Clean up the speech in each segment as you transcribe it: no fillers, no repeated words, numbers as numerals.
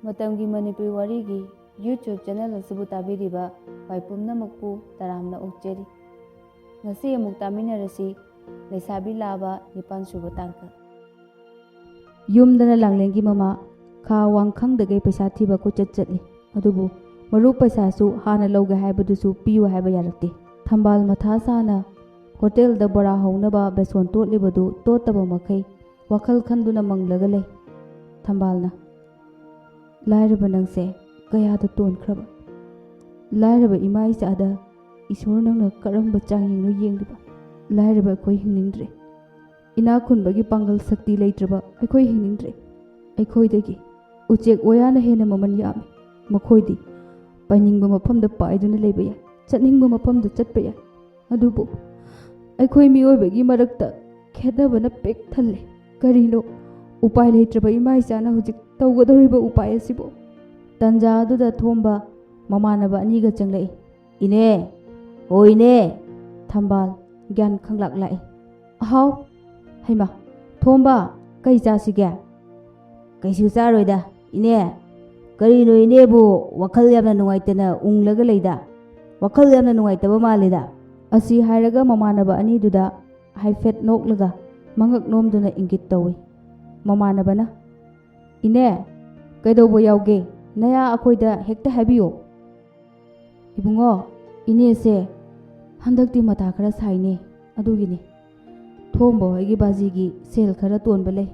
Matamgi Manipuri Wari gi YouTube channel asibu tabiriba waipumna makpu taramna okcheri. Ngasi amuk taminarasi Leishabi Laba nipan suba tangka. Yumdana langlengi mama kha wangkhangdagay paisa thiba ko chatli adubu maru paisa su hana lawga haibadusu piyu haiba yarakte thambal matha sana hotel da bora haunaba beson totlibadu totaba makai wakhal khanduna manglaga lei thambalna lairaba nangse kaya da ton khraba lairaba imai sada isor nangna karamba changing no yengdiba lairaba koi hingningdre ina khunbagi pangal sakti leitraba aikoi hingningdre aikhoidagi uchek oyana hena maman yami makhoidi painingba mafamda paiduna leiba ya chatningba mafamda chatpa ya adubu aikoi miyoibagi marakta khedabana pek thalle karino upai leitraba imai sana hujik tawgadoriba upai asibo tanja aduda thomba mamanaba aniga changlai ine oine thambal gyan khanglak lai haw haima thomba kai chasiga kaisu charoida ine karino inebu wakhal yamna nungaitana unglaga leida wakhal yamna nungaitaba malida asi hairaga mamanaba ani duda haifet noklaga mangak nomduna ingit tawi mamanabana ine kaidobo yauge naya akoida hekta habiyo ibungo ine se handakti mata khara saine adugini thombo igi bazigi sel khara tonba lei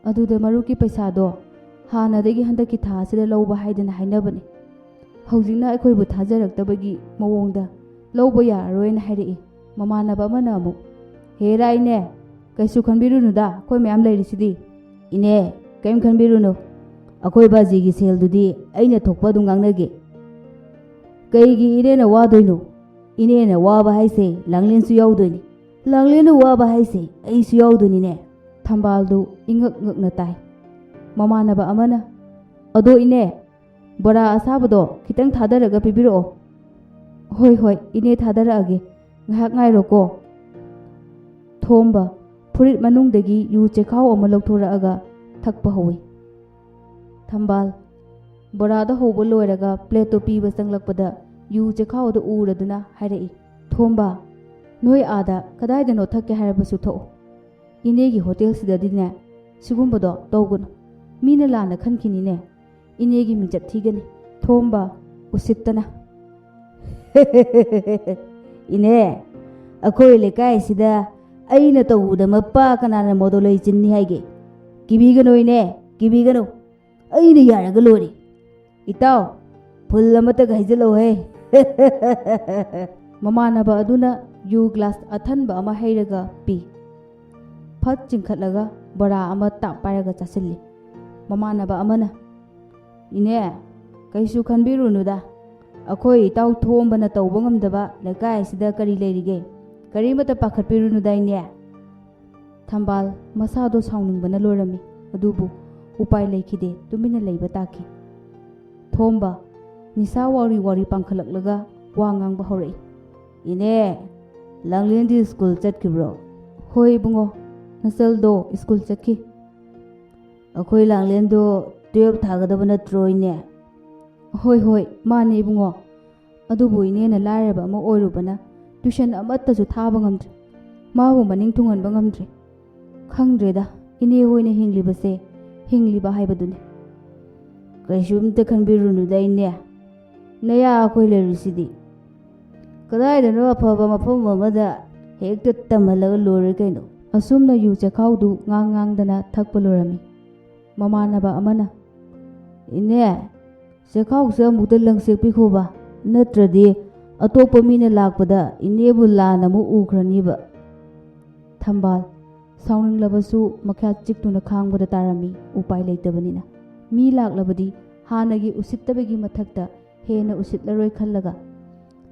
aduda maruki paisa do hana degi handaki tha sida lawba haidana hainabani hawjingna aikoi bu thajaraktabagi mawongda lawba yaroina hairi mamanaba mana amu hera ine kaisu khanbirunu da koi mayam leirisidi ine kaim khanbirunu akoi bazigi sel dudi aina thokpa du ngangnage kaigi irena wadoino inena waba haise langlensu yaudoini langlenu waba haise aisu yaudoini ne thambaldu ingak ngakna tai mamanaba amana ado ine bora asabado khitang thadaraga pibiro hoi hoi ine thadaraage ngahak ngairoko thomba furit manungdagi yu chekhaw ama lokthoraaga thakpa howi thambal borada hobo loiraga plate piba sanglakpada yu chekhaw da uraduna hairai thomba noi ada kadai no thakke harabasu tho inegi hotel sidadine sigumbado tawgun mina lana khankini ne inegi mijat thigani thomba usittana ine akoi lekai sida aina tawuda mappa kanana modolai jinni haige kibigano ine kibigano aina yaraga lori itaw phul amata gaijalo he mamanaba aduna yu glass athanba ama heiraga pi phat chingkhatlaga bora ama ta paraga chasilli mamanaba amana ine kaisu khanbirunuda akoi taw thombana tawbangamdaba lakai sida kari leirige kari mata pakhatpirunuda ine thambal masado saunningbana lorami adubu upai leikide tumina leiba taki thomba nisa wari wari pangkhalaklaga wa ngang horai ine langlendi school chatkibro hoi bungo nasaldo school chakki akoi langlendo 12 thagadaba natro ine hoi hoi mani bungo adubu ine na lairaba ama oirubana tuition amatta su thaba ngamdre mabu maning thungan bangamdre khangdreda ine hoina hinglibase hingliba haibadune kaisumte khanbirunu da ine naya akoi lerisidi kadai da no phaba mafam amada hekta tamalaga lore kaino asumna yu chakaudu ngang dana thakpa lorami mamanaba amana ine chakau sa mukta langsek pikhoba natradi atopa mina lakpada inebu lana mu ukhraniba thambal sauning labasu makha chiktuna khangbada tarami upai leitabanina mi laklabadi hanagi usittabagi mathakta hena usitlaroi khallaga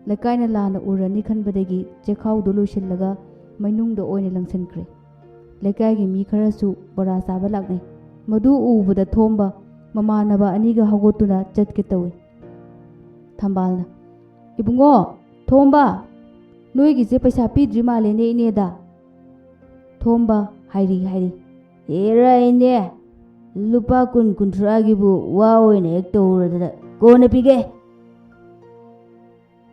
lakaina lana urani khanbadagi chekhaudu loisinlaga mainungda oine langsankre lakaigi mi kharasu bora saba laknai madu ubada thomba mamanaba aniga hagotuna chatke tawi thambalna ibungo thomba noigi je paisa pidri male ne ineda thomba hairi era ine lupa kun kunthragibu waoine ek tawradada kona pige.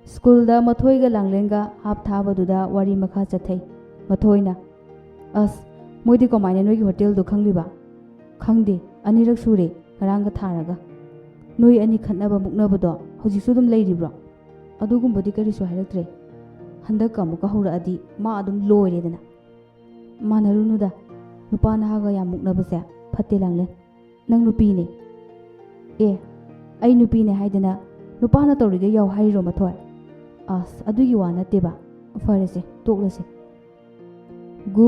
School da mathoi ga langlenga hap thabaduda wari makha chathai. Mathoi na as moidi komaine noi hotel do khangliba khangde anirak sure karanga tharaga noi ani khatnaba muknabado hojiksu dum leiribro adugumbodi karisu hairaktre handak kamuka huraadi ma adum loiredana manarunuda nupa nahaga yam muknabase phatte langlen nang nupi ne ai nupi ne haidana nupa na tawriga yaw hairo mathoi as adugi wa nateba farese toklase gu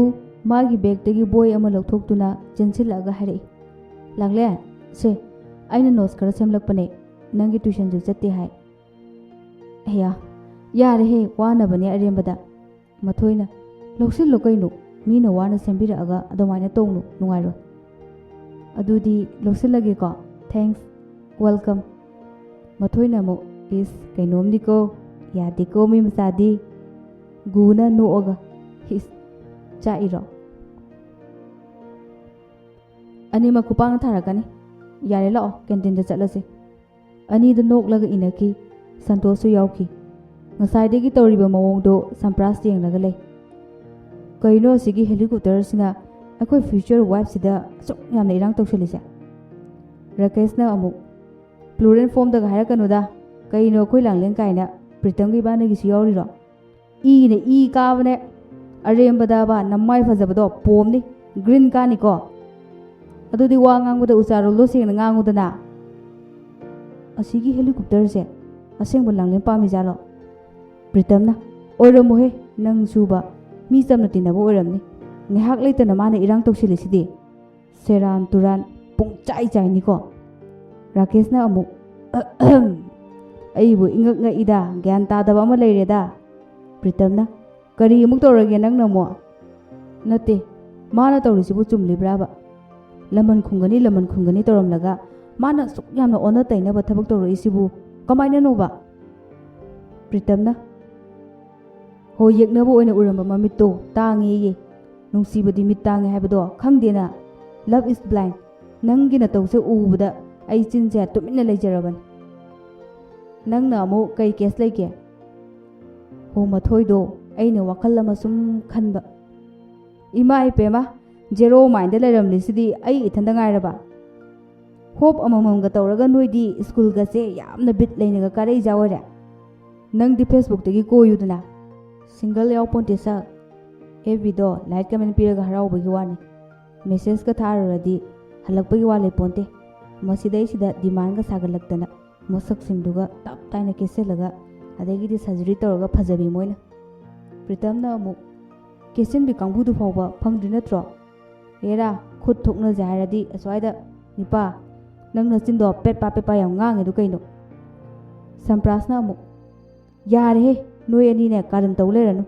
magi bag tagi boy ama lokthokuna chensilaga harai langlen se aina notes kara semlakpane nangi tuition ju chatte hai heya yare he wana bane arembada mathoina loksil lokainu mina wana sembira aga adomaina tongnu nungairo adudi loksilage ko thanks welcome mathoina mo is kainomdi ko yadi ko mi masadi guna no oga his chairo ani ma kupang tharakani yare lao canteen da chatlase ani da noklaga inaki santosu yauki ngasai degi tawriba mawong do sampras yenglaga lei kaino sigi helicopter sina akoi future wife sida sok yamna irang tawselise rakesh na amu plural form da harakanu da kaino koi langleng kaina pritam gi bana gi siyori ro ne e kaabne arembada ba namai fajabado pomni green ka ni ko adudi wa nganguda usaro lo sing ngangudana asigi helicopter se asengba langlen pami jalo pritamna oiramohe nang suba mi samna tinabo oiramni ngehak leitana mana irang toksilisidi seran turan pung chai chai ni ko rakesh na amu aibu ingak nga ida gyan ta daba ma leireda pritamna kari amuk torage nang namo nate mana torisibu chumlibraba laman khungani toramlaga mana suk yamna ona taina ba thabak toro isibu kamaina noba pritamna ho yekna bo oina uramba mamito tangi ye nungsibadi mitangi habado khangdena love is blind nangi na tawse ubada ai chinja tumina leijaraban nangna mo kai case leke ho mathoido aina wakal lama sum khanba ima ipema zero mind leramlisidi ai ithanda ngairaba hope amamamga tawraga noidi school ga se yamna bit leinaga karei jawara nangdi facebook tagi koyuduna single yaw ponte sa evido like comment piraga harauba wani message ka tharuradi halakpagi wale ponte masidai sida demand ga sagalaktana mosak singduga tap taina keselaga adegi di surgery tawraga phajabi moina pritamna amu kesin bi kangbudu fawba phangdri natro era khut thokna jairadi aswaida nipa nangna chindo pet pa yam ngang edu kaino samprasna amu yare he noi ani ne karan tawleranu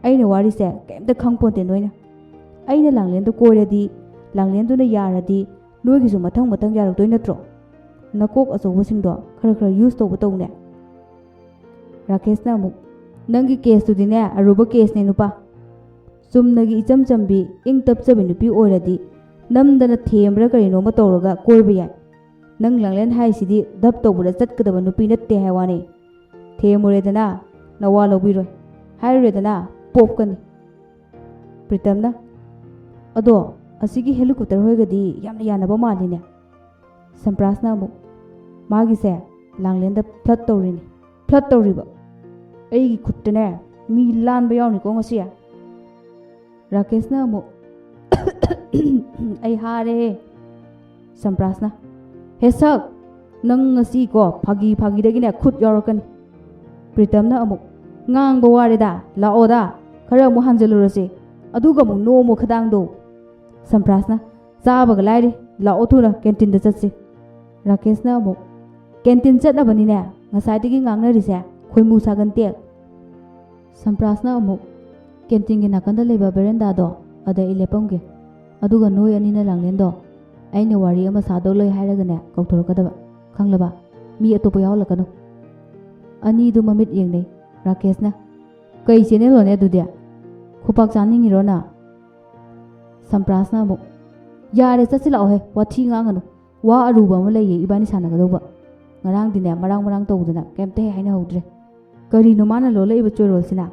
aina wari se kemta khangponte noina aina langlen do koiradi langlen do na yaradi noi gisu mathang yarak doi natro nakok asobo singdo khara use to botone rakesh na amu nangi case tu dine aruba case ne nupa sumnagi icham chambi ing tap chabi nupi oiradi namdana themra karino ma tawraga koiba yai nang langlen hai sidi dap tawbura chatkadaba nupi natte haiwane themuredana nawa lobiroi hairedana popkani pritamna ado asigi helicopter hoigadi yamna yanaba maline samprasna mu magi se langlen da flat tawriba aigi khuttane mi lanba yawni ko ngasiya rakesh na amu ai hare samprasna hesak nang ngasi ko phagi dagi ne khut yawrakani pritamna amu ngang ba wareda laoda khara mu hanjalurase aduga mu no mu khadang do samprasna chabaga lairi lao thuna canteen da chatsi rakesh na amu canteen chatna bani ne ngasai dagi ngangna rise khoimu sagan tek samprasna amu canteen gi nakanda leba berenda do ada ilepamge aduga noi ani na langlen do aina wari ama sado loi hairaga ne kauthorkadaba khanglaba mi atopa yawlakano ani du mamit yengnei rakesh na kai channel one du dia khupak chaningi rona samprasna mu ꯌꯥꯔꯦ ꯆꯠꯁꯤꯜꯂꯛꯑꯣꯍꯦ ꯋꯥꯊꯤ ꯉꯥꯡꯒꯅꯨ ꯋꯥ ꯑꯔꯨꯕ ꯑꯃ ꯂꯩꯌꯦ ꯏꯕꯥꯅꯤ ꯁꯥꯟꯅꯒꯗꯧꯕ ꯉꯔꯥꯡꯗꯤꯅꯦ ꯃꯔꯥꯡ ꯇꯧꯗꯅ ꯀꯩꯝꯇ ꯍꯦꯛ ꯍꯥꯏꯅꯍꯧꯗ꯭ꯔꯦ ꯀꯔꯤꯅꯣ ꯃꯥꯅ ꯂꯣꯜꯂꯛꯏꯕ ꯆꯣꯏꯔꯣꯜꯁꯤꯅ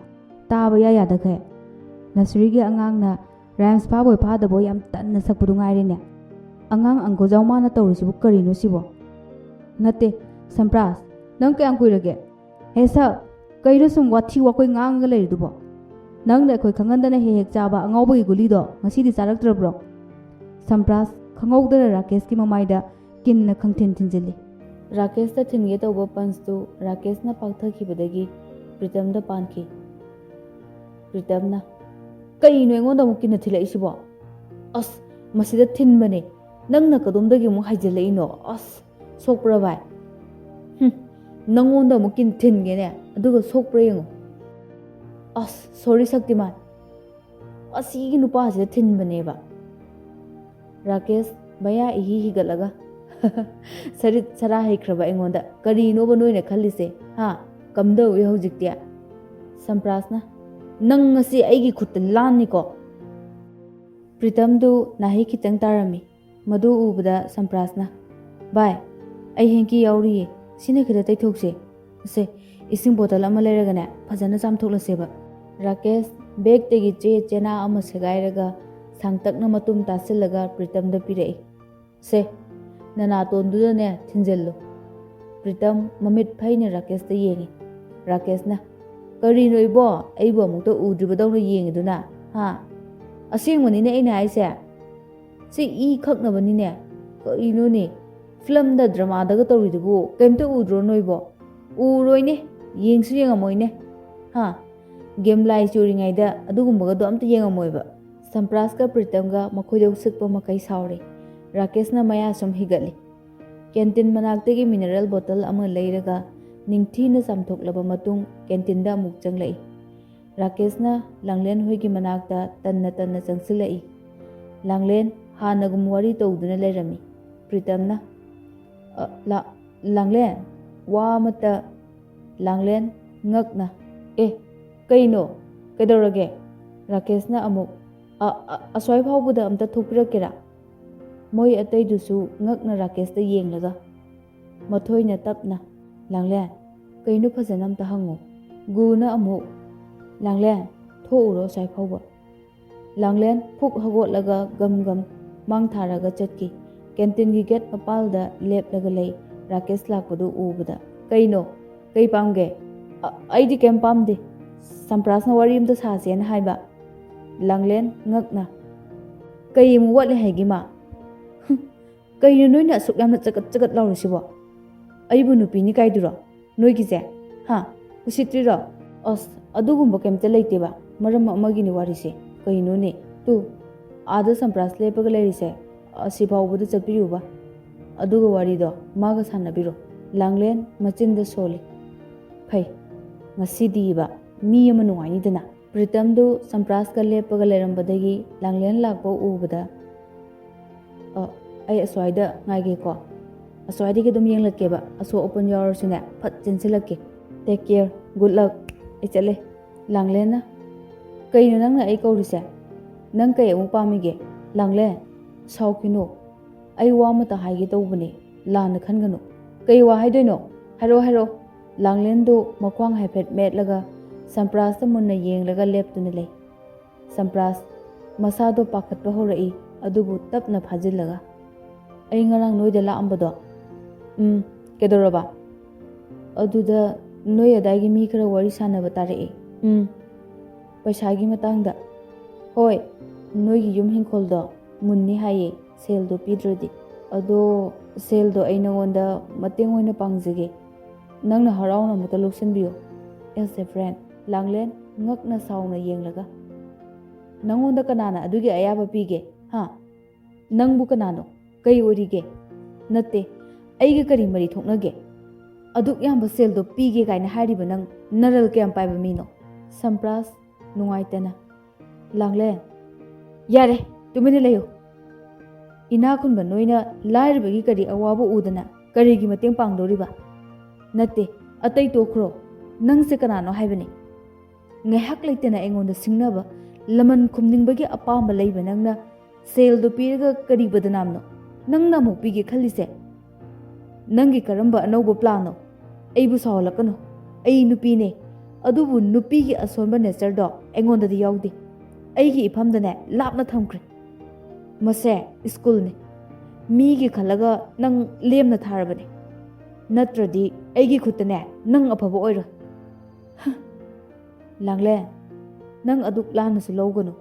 ꯇꯥꯕ ꯌꯥꯗꯈ꯭ꯔꯦ ꯅꯁꯔꯤꯒꯤ ꯑꯉꯥꯡꯅ ꯔꯥꯏꯝꯁ ꯐꯥꯕꯣꯏ ꯐꯥꯗꯕꯣꯏ ꯌꯥꯝ ꯇꯟꯅ ꯁꯛꯄꯗꯨ ꯉꯥꯏꯔꯦꯅꯦ ꯑꯉꯥꯡ ꯑꯪꯒꯣꯖꯥꯎ ꯃꯥꯅ ꯇꯧꯔꯤꯁꯤꯕꯨ ꯀꯔꯤꯅꯣ ꯁꯤꯕꯣ ꯅꯠꯇꯦ ꯁꯝꯄ꯭ꯔꯥꯁ ꯅꯪ ꯀꯌꯥꯝ ꯀꯨꯏꯔꯒꯦ ꯍꯦ ꯁꯛ ꯀꯩꯅꯣ ꯁꯨꯝ ꯋꯥꯊꯤ ꯋꯥꯀꯣꯏ ꯉꯥꯡꯉꯒ ꯂꯩꯔꯤꯗꯨꯕꯣ ꯅꯪꯅ ꯑꯩꯈꯣꯏ ꯈꯪꯍꯟꯗꯅ ꯍꯦꯛ ꯆꯥꯕ ꯑꯉꯥꯎꯕꯒꯤ ꯒꯨꯂꯤꯗꯣ ꯉꯁꯤꯗꯤ ꯆꯥꯔꯛꯇ꯭ꯔꯕ꯭ꯔꯣ ꯁꯝꯄ꯭ꯔꯥꯁ ꯈꯪꯍꯧꯗꯅ ꯔꯥꯀꯦꯁꯀꯤ ꯃꯃꯥꯏꯗ ꯀꯤꯟꯅ ꯈꯪꯊꯤꯟ ꯊꯤꯟꯖꯤꯜꯂꯤ ꯔꯥꯀꯦꯁꯇ ꯊꯤꯟꯒꯦ ꯇꯧꯕ ꯄꯟꯁꯇꯨ ꯔꯥꯀꯦꯁꯅ ꯄꯥꯛꯊꯈꯤꯕꯗꯒꯤ ꯄ꯭ꯔꯤꯇꯝꯗ ꯄꯥꯟꯈꯤ꯫ ꯄ꯭ꯔꯤꯇꯝꯅ ꯀꯩꯅꯣ ꯑꯩꯉꯣꯟꯗ ꯑꯃꯨꯛ ꯀꯤꯟꯅ ꯊꯤꯜꯂꯛꯏꯁꯤꯕꯣ? ꯑꯁ ꯃꯁꯤꯗ ꯊꯤꯟꯕꯅꯦ ꯅꯪꯅ ꯀꯗꯣꯝꯗꯒꯤ ꯑꯃꯨꯛ ꯍꯥꯏꯖꯤꯜꯂꯛꯏꯅꯣ? ꯑꯁ ꯁꯣꯛꯄ꯭ꯔꯥ ꯚꯥꯏ? ꯅꯪꯉꯣꯟꯗ ꯑꯃꯨꯛ ꯀꯤꯟ ꯊꯤꯟꯒꯦꯅꯦ ꯑꯗꯨꯒ ꯁꯣꯛꯄ꯭ꯔꯥ ꯌꯦꯡꯉꯣ꯫ ꯑꯁ ꯁꯣꯔꯤ ꯁꯛꯇꯤꯃꯥꯟ ꯑꯁꯤꯒꯤ ꯅꯨꯄꯥꯁꯤꯗ ꯊꯤꯟꯕꯅꯦꯕ꯫ ꯔꯥꯀꯦꯁ ꯃꯌꯥ ꯏꯍꯤ ꯍꯤꯒꯠꯂꯒ ꯁꯔꯤꯠ ꯁꯔꯥ ꯍꯩꯈ꯭ꯔꯕ ꯑꯩꯉꯣꯟꯗ ꯀꯔꯤꯅꯣꯕ ꯅꯣꯏꯅ ꯈꯜꯂꯤꯁꯦ ꯍꯥ? ꯀꯝꯗꯧꯏ ꯍꯧꯖꯤꯛꯇꯤ? ꯁꯝꯄ꯭ꯔꯥꯁꯅ ꯅꯪ ꯉꯁꯤ ꯑꯩꯒꯤ ꯈꯨꯠꯇ ꯂꯥꯟꯅꯤꯀꯣ꯫ ꯄ꯭ꯔꯤꯇꯝꯗꯨ ꯅꯥꯍꯤ ꯈꯤꯇꯪ ꯇꯥꯔꯝꯃꯤ꯫ ꯃꯗꯨ ꯎꯕꯗ ꯁꯝꯄ꯭ꯔꯥꯁꯅ ꯚꯥꯏ ꯑꯩ ꯍꯦꯡꯀꯤ ꯌꯥꯎꯔꯤꯌꯦ ꯁꯤꯅ ꯈꯤꯇ ꯇꯩꯊꯣꯛꯁꯦ ꯁꯦ ꯏꯁꯤꯡ ꯕꯣꯇꯜ ꯑꯃ ꯂꯩꯔꯒꯅꯦ ꯐꯖꯅ ꯆꯥꯝꯊꯣꯛꯂꯁꯦꯕ꯫ ꯔꯥꯀꯦꯁ ꯕꯦꯒꯇꯒꯤ ꯆꯦꯅꯥ ꯑꯃ ꯁꯦꯒꯥꯏꯔꯒ ꯁꯥꯡꯇꯛꯅ ꯃꯇꯨꯝ ꯇꯥꯁꯤꯜꯂꯒ ꯄ꯭ꯔꯤꯇꯝꯗ ꯄꯤꯔꯛꯏ꯫ ꯁꯦ ꯅꯅꯥꯇꯣꯟꯗꯨꯗꯅꯦ ꯊꯤꯟꯖꯤꯜꯂꯨ꯫ ꯄ꯭ꯔꯤꯇꯝ ꯃꯃꯤꯠ ꯐꯩꯅ ꯔꯥꯀꯦꯁꯇ ꯌꯦꯡꯉꯤ꯫ ꯔꯥꯀꯦꯁꯅ ꯀꯔꯤꯅꯣ ꯏꯕꯣ ꯑꯩꯕꯨ ꯑꯃꯨꯛꯇ ꯎꯗ꯭ꯔꯤꯕꯗꯧꯅ ꯌꯦꯡꯉꯤꯗꯨꯅ ꯍꯥ? ꯑꯁꯦꯡꯕꯅꯤꯅꯦ ꯑꯩꯅ ꯍꯥꯏꯁꯦ ꯁꯤ ꯏ ꯈꯛꯅꯕꯅꯤꯅꯦ ꯀꯔꯤꯅꯣꯅꯦ ꯐꯤꯂꯝꯗ ꯗ꯭ꯔꯃꯥꯗꯒ ꯇꯧꯔꯤꯗꯨꯕꯨ ꯀꯩꯝꯇ ꯎꯗ꯭ꯔꯣ ꯅꯣꯏꯕꯣ? ꯎꯔꯣꯏꯅꯦ ꯌꯦꯡꯁꯨ ꯌꯦꯡꯉꯝꯃꯣꯏꯅꯦ ꯍꯥ? ꯒꯦꯝ ꯂꯥꯏ ꯆꯨꯔꯤꯉꯩꯗ ꯑꯗꯨꯒꯨꯝꯕꯒꯗꯣ ꯑꯝꯇ ꯌꯦꯡꯉꯝꯃꯣꯏꯕ꯫ ꯁꯝꯄ꯭ꯔꯥꯁꯀ ꯄ꯭ꯔꯤꯇꯝꯒ ꯃꯈꯣꯏꯗ ꯎꯁꯤꯠꯄ ꯃꯈꯩ ꯁꯥꯎꯔꯤ꯫ ꯔꯥꯀꯦꯁꯅ ꯃꯌꯥ ꯁꯨꯝ ꯍꯤꯒꯠꯂꯤ꯫ ꯀꯦꯟꯇꯤꯟ ꯃꯅꯥꯛꯇꯒꯤ ꯃꯤꯅꯔꯦꯜ ꯕꯣꯇꯜ ꯑꯃ ꯂꯩꯔꯒ ꯅꯤꯡꯊꯤꯅ ꯆꯥꯝꯊꯣꯛꯂꯕ ꯃꯇꯨꯡ ꯀꯦꯟꯇꯤꯟꯗ ꯑꯃꯨꯛ ꯆꯪꯂꯛꯏ꯫ ꯔꯥꯀꯦꯁꯅ ꯂꯥꯡꯂꯦꯟ ꯍꯣꯏꯒꯤ ꯃꯅꯥꯛꯇ ꯇꯟꯅ ꯆꯪꯁꯤꯜꯂꯛꯏ꯫ ꯂꯥꯡꯂꯦꯟ ꯍꯥꯟꯅꯒꯨꯝ ꯋꯥꯔꯤ ꯇꯧꯗꯨꯅ ꯂꯩꯔꯝꯃꯤ꯫ ꯄ꯭ꯔꯤꯇꯝꯅ ꯂꯥꯡꯂꯦꯟ ꯋꯥ ꯑꯃꯇ꯫ ꯂꯥꯡꯂꯦꯟ ꯉꯛꯅ ꯀꯩꯅꯣ ꯀꯩꯗꯧꯔꯒꯦ? ꯔꯥꯀꯦꯁꯅ ꯑꯃꯨꯛ ꯑꯁ꯭ꯋꯥꯏ ꯐꯥꯎꯕꯗ ꯑꯝꯇ ꯊꯣꯛꯄꯤꯔꯛꯀꯦꯔꯥ? ꯃꯣꯏ ꯑꯇꯩꯗꯨꯁꯨ ꯉꯛꯅ ꯔꯥꯀꯦꯁꯇ ꯌꯦꯡꯂꯒ ꯃꯊꯣꯏꯅ ꯇꯞꯅ ꯂꯥꯡꯂꯦꯟ ꯀꯩꯅꯣ ꯐꯖꯅ ꯑꯝꯇ ꯍꯪꯉꯨ꯫ ꯒꯨꯅ ꯑꯃꯨꯛ ꯂꯥꯡꯂꯦꯟ ꯊꯣꯛꯎꯔꯣ ꯑꯁ꯭ꯋꯥꯏ ꯐꯥꯎꯕ꯫ ꯂꯥꯡꯂꯦꯟ ꯐꯨꯛ ꯍꯧꯒꯠꯂꯒ ꯒꯝ ꯃꯥꯡ ꯊꯥꯔꯒ ꯆꯠꯈꯤ꯫ ꯀꯦꯟꯇꯤꯟꯒꯤ ꯒꯦꯠ ꯃꯄꯥꯜꯗ ꯂꯦꯞꯂꯒ ꯂꯩ꯫ ꯔꯥꯀꯦꯁ ꯂꯥꯛꯄꯗꯨ ꯎꯕꯗ ꯀꯩꯅꯣ ꯀꯩ ꯄꯥꯝꯒꯦ? ꯑꯩꯗꯤ ꯀꯩꯝ ꯄꯥꯝꯗꯦ ꯁꯝꯄ꯭ꯔꯥꯁꯅ ꯋꯥꯔꯤ ꯑꯝꯇ ꯁꯥꯁꯦꯅ ꯍꯥꯏꯕ꯫ ꯂꯥꯡꯂꯦꯟ ꯉꯛꯅ ꯀꯩ ꯑꯃꯨꯛ ꯋꯥꯠꯂꯦ ꯍꯥꯏꯒꯦ ꯃꯥ? ꯀꯩꯅꯣ ꯅꯣꯏꯅ ꯑꯁꯨꯛ ꯌꯥꯝꯅ ꯆꯒꯠ ꯂꯥꯎꯔꯤꯁꯤꯕꯣ? ꯑꯩꯕꯨ ꯅꯨꯄꯤꯅꯤ ꯀꯥꯏꯗꯨꯔꯣ ꯅꯣꯏꯒꯤꯁꯦ ꯍꯥ? ꯎꯁꯤꯠꯇ꯭ꯔꯤꯔꯣ? ꯑꯁ ꯑꯗꯨꯒꯨꯝꯕ ꯀꯩꯝꯇ ꯂꯩꯇꯦꯕ ꯃꯔꯝ ꯑꯃꯒꯤꯅꯤ ꯋꯥꯔꯤꯁꯦ꯫ ꯀꯩꯅꯣꯅꯦ ꯇꯨ ꯑꯥꯗ ꯁꯝꯄ꯭ꯔꯥꯁ ꯂꯦꯞꯄꯒ ꯂꯩꯔꯤꯁꯦ ꯑꯁꯤ ꯐꯥꯎꯕꯗ ꯆꯠꯄꯤꯌꯨꯕ ꯑꯗꯨꯒ ꯋꯥꯔꯤꯗꯣ ꯃꯥꯒ ꯁꯥꯟꯅꯕꯤꯔꯣ꯫ ꯂꯥꯡꯂꯦꯟ ꯃꯆꯤꯟꯗ ꯁꯣꯜꯂꯤ꯫ ꯐꯩ ꯉꯁꯤꯗꯤꯕ ꯃꯤ ꯑꯃ ꯅꯨꯡꯉꯥꯏꯅꯤꯗꯅ꯫ ꯄ꯭ꯔꯤꯇꯝꯗꯨ ꯁꯝꯄ꯭ꯔꯥꯁꯀ ꯂꯦꯞꯄꯒ ꯂꯩꯔꯝꯕꯗꯒꯤ ꯂꯥꯡꯂꯦꯟ ꯂꯥꯛꯄ ꯎꯕꯗ ꯑꯩ ꯑꯁ꯭ꯋꯥꯏꯗ ꯉꯥꯏꯒꯦꯀꯣ ꯑꯁ꯭ꯋꯥꯏꯗꯒꯤ ꯑꯗꯨꯝ ꯌꯦꯡꯂꯛꯀꯦꯕ ꯑꯁꯣꯛ ꯑꯄꯟ ꯌꯥꯎꯔꯁꯨꯅꯦ ꯐꯠ ꯆꯦꯟꯁꯤꯜꯂꯛꯀꯦ꯫ ꯇꯦꯛ ꯀꯦꯌꯔ ꯒꯨꯗ ꯂꯛ ꯑꯩ ꯆꯠꯂꯦ꯫ ꯂꯥꯡꯂꯦꯟꯅ ꯀꯩꯅꯣ ꯅꯪꯅ ꯑꯩ ꯀꯧꯔꯤꯁꯦ? ꯅꯪ ꯀꯩ ꯑꯃꯨꯛ ꯄꯥꯝꯃꯤꯒꯦ? ꯂꯥꯡꯂꯦꯟ ꯁꯥꯎꯈꯤꯅꯣ ꯑꯩ ꯋꯥ ꯑꯃꯇ ꯍꯥꯏꯒꯦ ꯇꯧꯕꯅꯦ ꯂꯥꯟꯅ ꯈꯟꯒꯅꯨ꯫ ꯀꯩ ꯋꯥ ꯍꯥꯏꯗꯣꯏꯅꯣ? ꯍꯥꯏꯔꯛꯑꯣ꯫ ꯂꯥꯡꯂꯦꯟꯗꯨ ꯃꯈ꯭ꯋꯥꯡ ꯍꯥꯏꯐꯦꯠ ꯃꯦꯠꯂꯒ ꯁꯝꯄ꯭ꯔꯥꯁꯇ ꯃꯨꯟꯅ ꯌꯦꯡꯂꯒ ꯂꯦꯞꯇꯨꯅ ꯂꯩ꯫ ꯁꯝꯄ꯭ꯔꯥꯁ ꯃꯁꯥꯗꯣ ꯄꯥꯈꯠꯄ ꯍꯧꯔꯛꯏ ꯑꯗꯨꯕꯨ ꯇꯞꯅ ꯐꯥꯖꯤꯜꯂꯒ ꯑꯩ ꯉꯔꯥꯡ ꯅꯣꯏꯗ ꯂꯥꯛꯑꯝꯕꯗꯣ ꯀꯩꯗꯧꯔꯕ? ꯑꯗꯨꯗ ꯅꯣꯏ ꯑꯗꯥꯏꯒꯤ ꯃꯤ ꯈꯔ ꯋꯥꯔꯤ ꯁꯥꯟꯅꯕ ꯇꯥꯔꯛꯑꯦ꯫ ꯄꯩꯁꯥꯒꯤ ꯃꯇꯥꯡꯗ? ꯍꯣꯏ ꯅꯣꯏꯒꯤ ꯌꯨꯝ ꯍꯤꯡꯈꯣꯜꯗꯣ ꯃꯨꯟꯅꯤ ꯍꯥꯏꯌꯦ ꯁꯦꯜꯗꯣ ꯄꯤꯗ꯭ꯔꯗꯤ꯫ ꯑꯗꯣ ꯁꯦꯜꯗꯣ ꯑꯩ ꯅꯉꯣꯟꯗ ꯃꯇꯦꯡ ꯑꯣꯏꯅ ꯄꯥꯡꯖꯒꯦ ꯅꯪꯅ ꯍꯔꯥꯎꯅ ꯑꯃꯨꯛꯇ ꯂꯧꯁꯤꯟꯕꯤꯌꯨ ꯑꯦꯁ ꯑꯦ ꯐ꯭ꯔꯦꯟ꯫ ꯂꯥꯡꯂꯦꯟ ꯉꯛꯅ ꯁꯥꯎꯅ ꯌꯦꯡꯂꯒ ꯅꯪꯉꯣꯟꯗ ꯀꯅꯥꯅ ꯑꯗꯨꯒꯤ ꯑꯌꯥꯕ ꯄꯤꯒꯦ ꯍꯥ? ꯅꯪꯕꯨ ꯀꯅꯥꯅꯣ? ꯀꯩ ꯑꯣꯏꯔꯤꯒꯦ? ꯅꯠꯇꯦ ꯑꯩꯒ ꯀꯔꯤ ꯃꯔꯤ ꯊꯣꯛꯅꯒꯦ? ꯑꯗꯨꯛ ꯌꯥꯝꯕ ꯁꯦꯜꯗꯣ ꯄꯤꯒꯦ ꯀꯥꯏꯅ ꯍꯥꯏꯔꯤꯕ ꯅꯪ ꯅꯔꯜ ꯀꯌꯥꯝ ꯄꯥꯏꯕ ꯃꯤꯅꯣ? ꯁꯝꯄ꯭ꯔꯥꯁ ꯅꯨꯡꯉꯥꯏꯇꯅ ꯂꯥꯡꯂꯦꯟ ꯌꯥꯔꯦ ꯇꯨꯃꯤꯟꯅ ꯂꯩꯌꯨ꯫ ꯏꯅꯥ ꯈꯨꯟꯕ ꯅꯣꯏꯅ ꯂꯥꯏꯔꯕꯒꯤ ꯀꯔꯤ ꯑꯋꯥꯕ ꯎꯗꯅ ꯀꯔꯤꯒꯤ ꯃꯇꯦꯡ ꯄꯥꯡꯗꯧꯔꯤꯕ? ꯅꯠꯇꯦ ꯑꯇꯩ ꯇꯣꯛꯈ꯭ꯔꯣ ꯅꯪꯁꯦ ꯀꯅꯥꯅꯣ ꯍꯥꯏꯕꯅꯤ? ꯉꯥꯏꯍꯥꯛ ꯂꯩꯇꯅ ꯑꯩꯉꯣꯟꯗ ꯁꯤꯡꯅꯕ ꯂꯃꯟ ꯈꯨꯝꯅꯤꯡꯕꯒꯤ ꯑꯄꯥꯝꯕ ꯂꯩꯕ ꯅꯪꯅ ꯁꯦꯜꯗꯣ ꯄꯤꯔꯒ ꯀꯔꯤ ꯕꯗꯅꯥꯝꯅꯣ ꯅꯪꯅ ꯑꯃꯨꯛ ꯄꯤꯒꯦ ꯈꯜꯂꯤꯁꯦ? ꯅꯪꯒꯤ ꯀꯔꯝꯕ ꯑꯅꯧꯕ ꯄ꯭ꯂꯥꯟꯅꯣ? ꯑꯩꯕꯨ ꯁꯥꯎꯍꯜꯂꯛꯀꯅꯨ. ꯑꯩ ꯅꯨꯄꯤꯅꯦ, ꯑꯗꯨꯕꯨ ꯅꯨꯄꯤꯒꯤ ꯑꯁꯣꯟꯕ ꯅꯦꯆꯔꯗꯣ ꯑꯩꯉꯣꯟꯗꯗꯤ ꯌꯥꯎꯗꯦ. ꯑꯩꯒꯤ ꯏꯐꯝꯗꯅꯦ ꯂꯥꯞꯅ ꯊꯝꯈ꯭ꯔꯦ. ꯃꯁꯦ ꯁ꯭ꯀꯨꯜꯅꯤ. ꯃꯤꯒꯤ ꯈꯜꯂꯒ ꯅꯪ ꯂꯦꯝꯅ ꯊꯥꯔꯕꯅꯦ. ꯅꯠꯇ꯭ꯔꯗꯤ ꯑꯩꯒꯤ ꯈꯨꯠꯇꯅꯦ ꯅꯪ ꯑꯐꯕ ꯑꯣꯏꯔꯣꯏ. ꯂꯥꯡꯂꯦꯟ, ꯅꯪ ꯑꯗꯨꯛ ꯂꯥꯟꯅꯁꯨ ꯂꯧꯒꯅꯨ.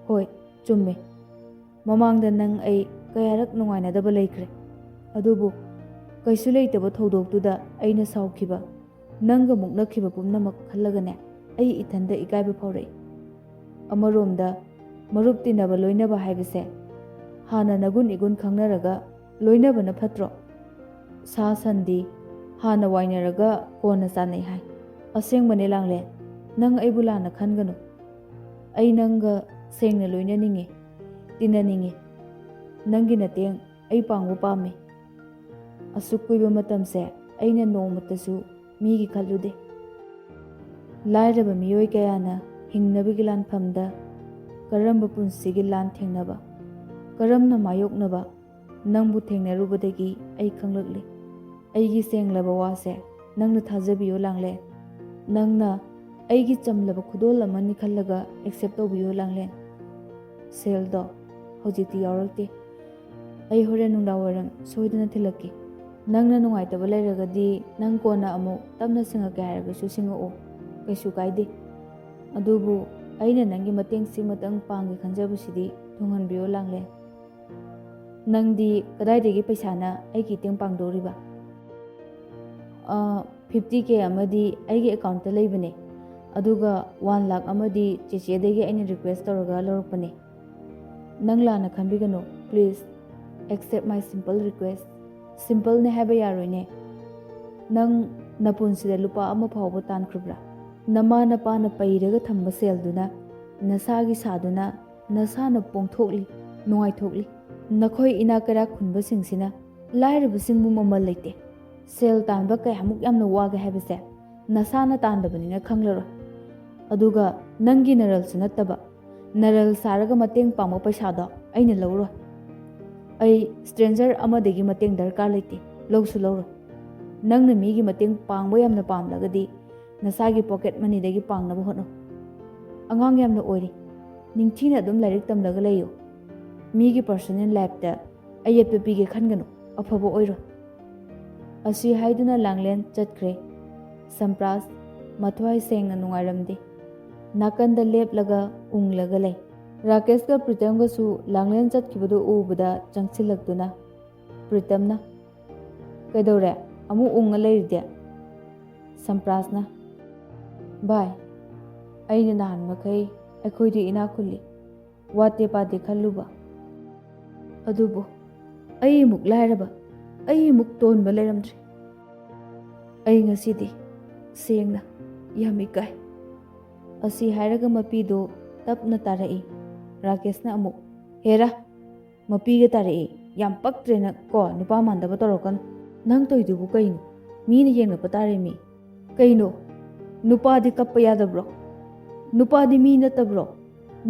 ꯍꯣꯏ, ꯆꯨꯝꯃꯦ. ꯃꯃꯥꯡꯗ ꯅꯪ ꯑꯩ ꯀꯌꯥꯔꯛ ꯅꯨꯡꯉꯥꯏꯅꯗꯕ ꯂꯩꯈ꯭ꯔꯦ. ꯑꯗꯨꯕꯨ ꯀꯩꯁꯨ ꯂꯩꯇꯕ ꯊꯧꯗꯣꯛꯇꯨꯗ ꯑꯩꯅ ꯁꯥꯎꯈꯤꯕ, ꯅꯪꯒ ꯃꯨꯛꯅꯈꯤꯕ ꯄꯨꯝꯅꯃꯛ ꯈꯜꯂꯒꯅꯦ ꯑꯩ ꯏꯊꯟꯗ ꯏꯀꯥꯏꯕ ꯐꯥꯎꯔꯛꯏ. ꯑꯃꯔꯣꯝꯗ ꯃꯔꯨꯞ ꯇꯤꯟꯅꯕ ꯂꯣꯏꯅꯕ ꯍꯥꯏꯕꯁꯦ ꯍꯥꯟꯅ ꯅꯒꯨꯟ ꯏꯒꯨꯟ ꯈꯪꯅꯔꯒ ꯂꯣꯏꯅꯕꯅ ꯐꯠꯇ꯭ꯔꯣ? ꯁꯥ ꯁꯟꯗꯤ ꯍꯥꯟꯅ ꯋꯥꯏꯅꯔꯒ ꯀꯣꯟꯅ ꯆꯥꯅꯩ ꯍꯥꯏ. ꯑꯁꯦꯡꯕꯅꯦ ꯂꯥꯡꯂꯦꯟ, ꯅꯪ ꯑꯩꯕꯨ ꯂꯥꯟꯅ ꯈꯟꯒꯅꯨ. ꯑꯩ ꯅꯪꯒ ꯁꯦꯡꯅ ꯂꯣꯏꯅꯅꯤꯡꯉꯤ, ꯇꯤꯟꯅꯅꯤꯡꯉꯤ. ꯅꯪꯒꯤ ꯃꯇꯦꯡ ꯑꯩ ꯄꯥꯡꯕ ꯄꯥꯝꯃꯤ. ꯑꯁꯨꯛ ꯀꯨꯏꯕ ꯃꯇꯝꯁꯦ ꯑꯩꯅ ꯅꯣꯡꯃꯇꯁꯨ ꯃꯤꯒꯤ ꯈꯜꯂꯨꯗꯦ. ꯂꯥꯏꯔꯕ ꯃꯤꯑꯣꯏ ꯀꯌꯥꯅ ꯍꯤꯡꯅꯕꯒꯤ ꯂꯥꯟꯐꯝꯗ ꯀꯔꯝꯕ ꯄꯨꯟꯁꯤꯒꯤ ꯂꯥꯟ ꯊꯦꯡꯅꯕ, ꯀꯔꯝꯅ ꯃꯥꯌꯣꯛꯅꯕ ꯅꯪꯕꯨ ꯊꯦꯡꯅꯔꯨꯕꯗꯒꯤ ꯑꯩ ꯈꯪꯂꯛꯂꯤ. ꯑꯩꯒꯤ ꯁꯦꯡꯂꯕ ꯋꯥꯁꯦ ꯅꯪꯅ ꯊꯥꯖꯕꯤꯌꯨ ꯂꯥꯡꯂꯦꯟ. ꯅꯪꯅ ꯑꯩꯒꯤ ꯆꯝꯂꯕ ꯈꯨꯗꯣꯜ ꯑꯃꯅꯤ ꯈꯜꯂꯒ ꯑꯦꯛꯁꯦꯞ ꯇꯧꯕꯤꯌꯨ ꯂꯥꯡꯂꯦꯟ. ꯁꯦꯜꯗꯣ ꯍꯧꯖꯤꯛꯇꯤ ꯌꯥꯎꯔꯛꯇꯦ. ꯑꯩ ꯍꯣꯔꯦꯟ ꯅꯨꯡꯗꯥꯡꯋꯥꯏꯔꯝ ꯁꯣꯏꯗꯅ ꯊꯤꯜꯂꯛꯀꯦ. ꯅꯪꯅ ꯅꯨꯡꯉꯥꯏꯇꯕ ꯂꯩꯔꯒꯗꯤ ꯅꯪ ꯀꯣꯟꯅ ꯑꯃꯨꯛ ꯇꯞꯅ ꯁꯤꯡꯉꯛꯀꯦ ꯍꯥꯏꯔꯒꯁꯨ ꯁꯤꯡꯉꯛꯑꯣ. ꯀꯩꯁꯨ ꯀꯥꯏꯗꯦ. ꯑꯗꯨꯕꯨ ꯑꯩꯅ ꯅꯪꯒꯤ ꯃꯇꯦꯡ ꯁꯤꯃꯇꯪ ꯄꯥꯡꯒꯦ ꯈꯟꯖꯕꯁꯤꯗꯤ ꯊꯨꯡꯍꯟꯕꯤꯌꯨ ꯂꯥꯡꯂꯦꯟ. ꯅꯪꯗꯤ ꯀꯗꯥꯏꯗꯒꯤ ꯄꯩꯁꯥꯅ ꯑꯩꯒꯤ ꯃꯇꯦꯡ ꯄꯥꯡꯗꯧꯔꯤꯕ? 50K ꯑꯃꯗꯤ ꯑꯩꯒꯤ ꯑꯦꯀꯥꯎꯟꯇ ꯂꯩꯕꯅꯦ. ꯑꯗꯨꯒ 1 lakh ꯑꯃꯗꯤ ꯆꯦꯆꯦꯗꯒꯤ ꯑꯩꯅ ꯔꯤꯀ꯭ꯋꯦꯁ ꯇꯧꯔꯒ ꯂꯧꯔꯛꯄꯅꯦ. ꯅꯪ ꯂꯥꯟꯅ ꯈꯟꯕꯤꯒꯅꯨ. Please accept my simple request. ꯁꯤꯝꯄꯜꯅꯦ ꯍꯥꯏꯕ ꯌꯥꯔꯣꯏꯅꯦ. ꯅꯪ ꯅꯄꯨꯟꯁꯤꯗ ꯂꯨꯄꯥ ꯑꯃ ꯐꯥꯎꯕ ꯇꯥꯟꯈ꯭ꯔꯕ꯭ꯔꯥ? ꯅꯃꯥ ꯅꯄꯥꯅ ꯄꯩꯔꯒ ꯊꯝꯕ ꯁꯦꯜꯗꯨꯅ ꯅꯁꯥꯒꯤ ꯁꯥꯗꯨꯅ ꯅꯁꯥꯅ ꯄꯣꯡꯊꯣꯛꯂꯤ, ꯅꯨꯡꯉꯥꯏꯊꯣꯛꯂꯤ. ꯅꯈꯣꯏ ꯏꯅꯥꯛ ꯀꯩꯔꯥꯛ ꯈꯨꯟꯕꯁꯤꯡꯁꯤꯅ ꯂꯥꯏꯔꯕꯁꯤꯡꯕꯨ ꯃꯃꯜ ꯂꯩꯇꯦ. ꯁꯦꯜ ꯇꯥꯟꯕ ꯀꯌꯥꯃꯨꯛ ꯌꯥꯝꯅ ꯋꯥꯒꯦ ꯍꯥꯏꯕꯁꯦ ꯅꯁꯥꯅ तांदबनिना खंगलरोय अदुगा नंगी नरलसु नत्तबा नरल सारगा मतेंग पांगो पैसादो अइना लौरोय अइ स्ट्रेंजर अमदेगी मतेंग दरकार लेते लौसु लौरोय नंगना मीगी मतेंग पांगबो यामना पामलगदी नसागी पॉकेट मनीदेगी पांगनबो होनो अंगांग यामना ओइरी निंगथीना अदुम लाइरिक तमलगा लेयो मीगी पर्सनल लाइफता अयेप्पा पीगे खनगनो अफबो ओइरो असी हाइदुना लांगलेन चटख्रे संप्रास मथवाई सेंगना नुंगाइरमदे नाकंदा लेपलगा उंगलगा ले राकेश का प्रीतम गसु लांगलेन चटखिबदो उबदा चंगसिलक्तुना प्रीतमना कैदौरे अमु उंगा लेरिदे संप्रासना बाय अइना नहान मखै अखोइदि इना खुल्ली वाते पाते खल्लुबा अदुबो अइ मुक लाइरबा अइ मुक तोनबा लेरमद्रे अइ ngasidi सेंगना यामी काय असी हायरगा मपीदो तपना तारई राकेशना अमुक हेरा मपीगा तारई याम पक्त्रेना को नुपा मानदबा तोरकन नंग तोइदुबु कइनो मीना येंगनपा तारे मी कइनो नुपादि कप्पा यादब्रो नुपादि मी नतब्रो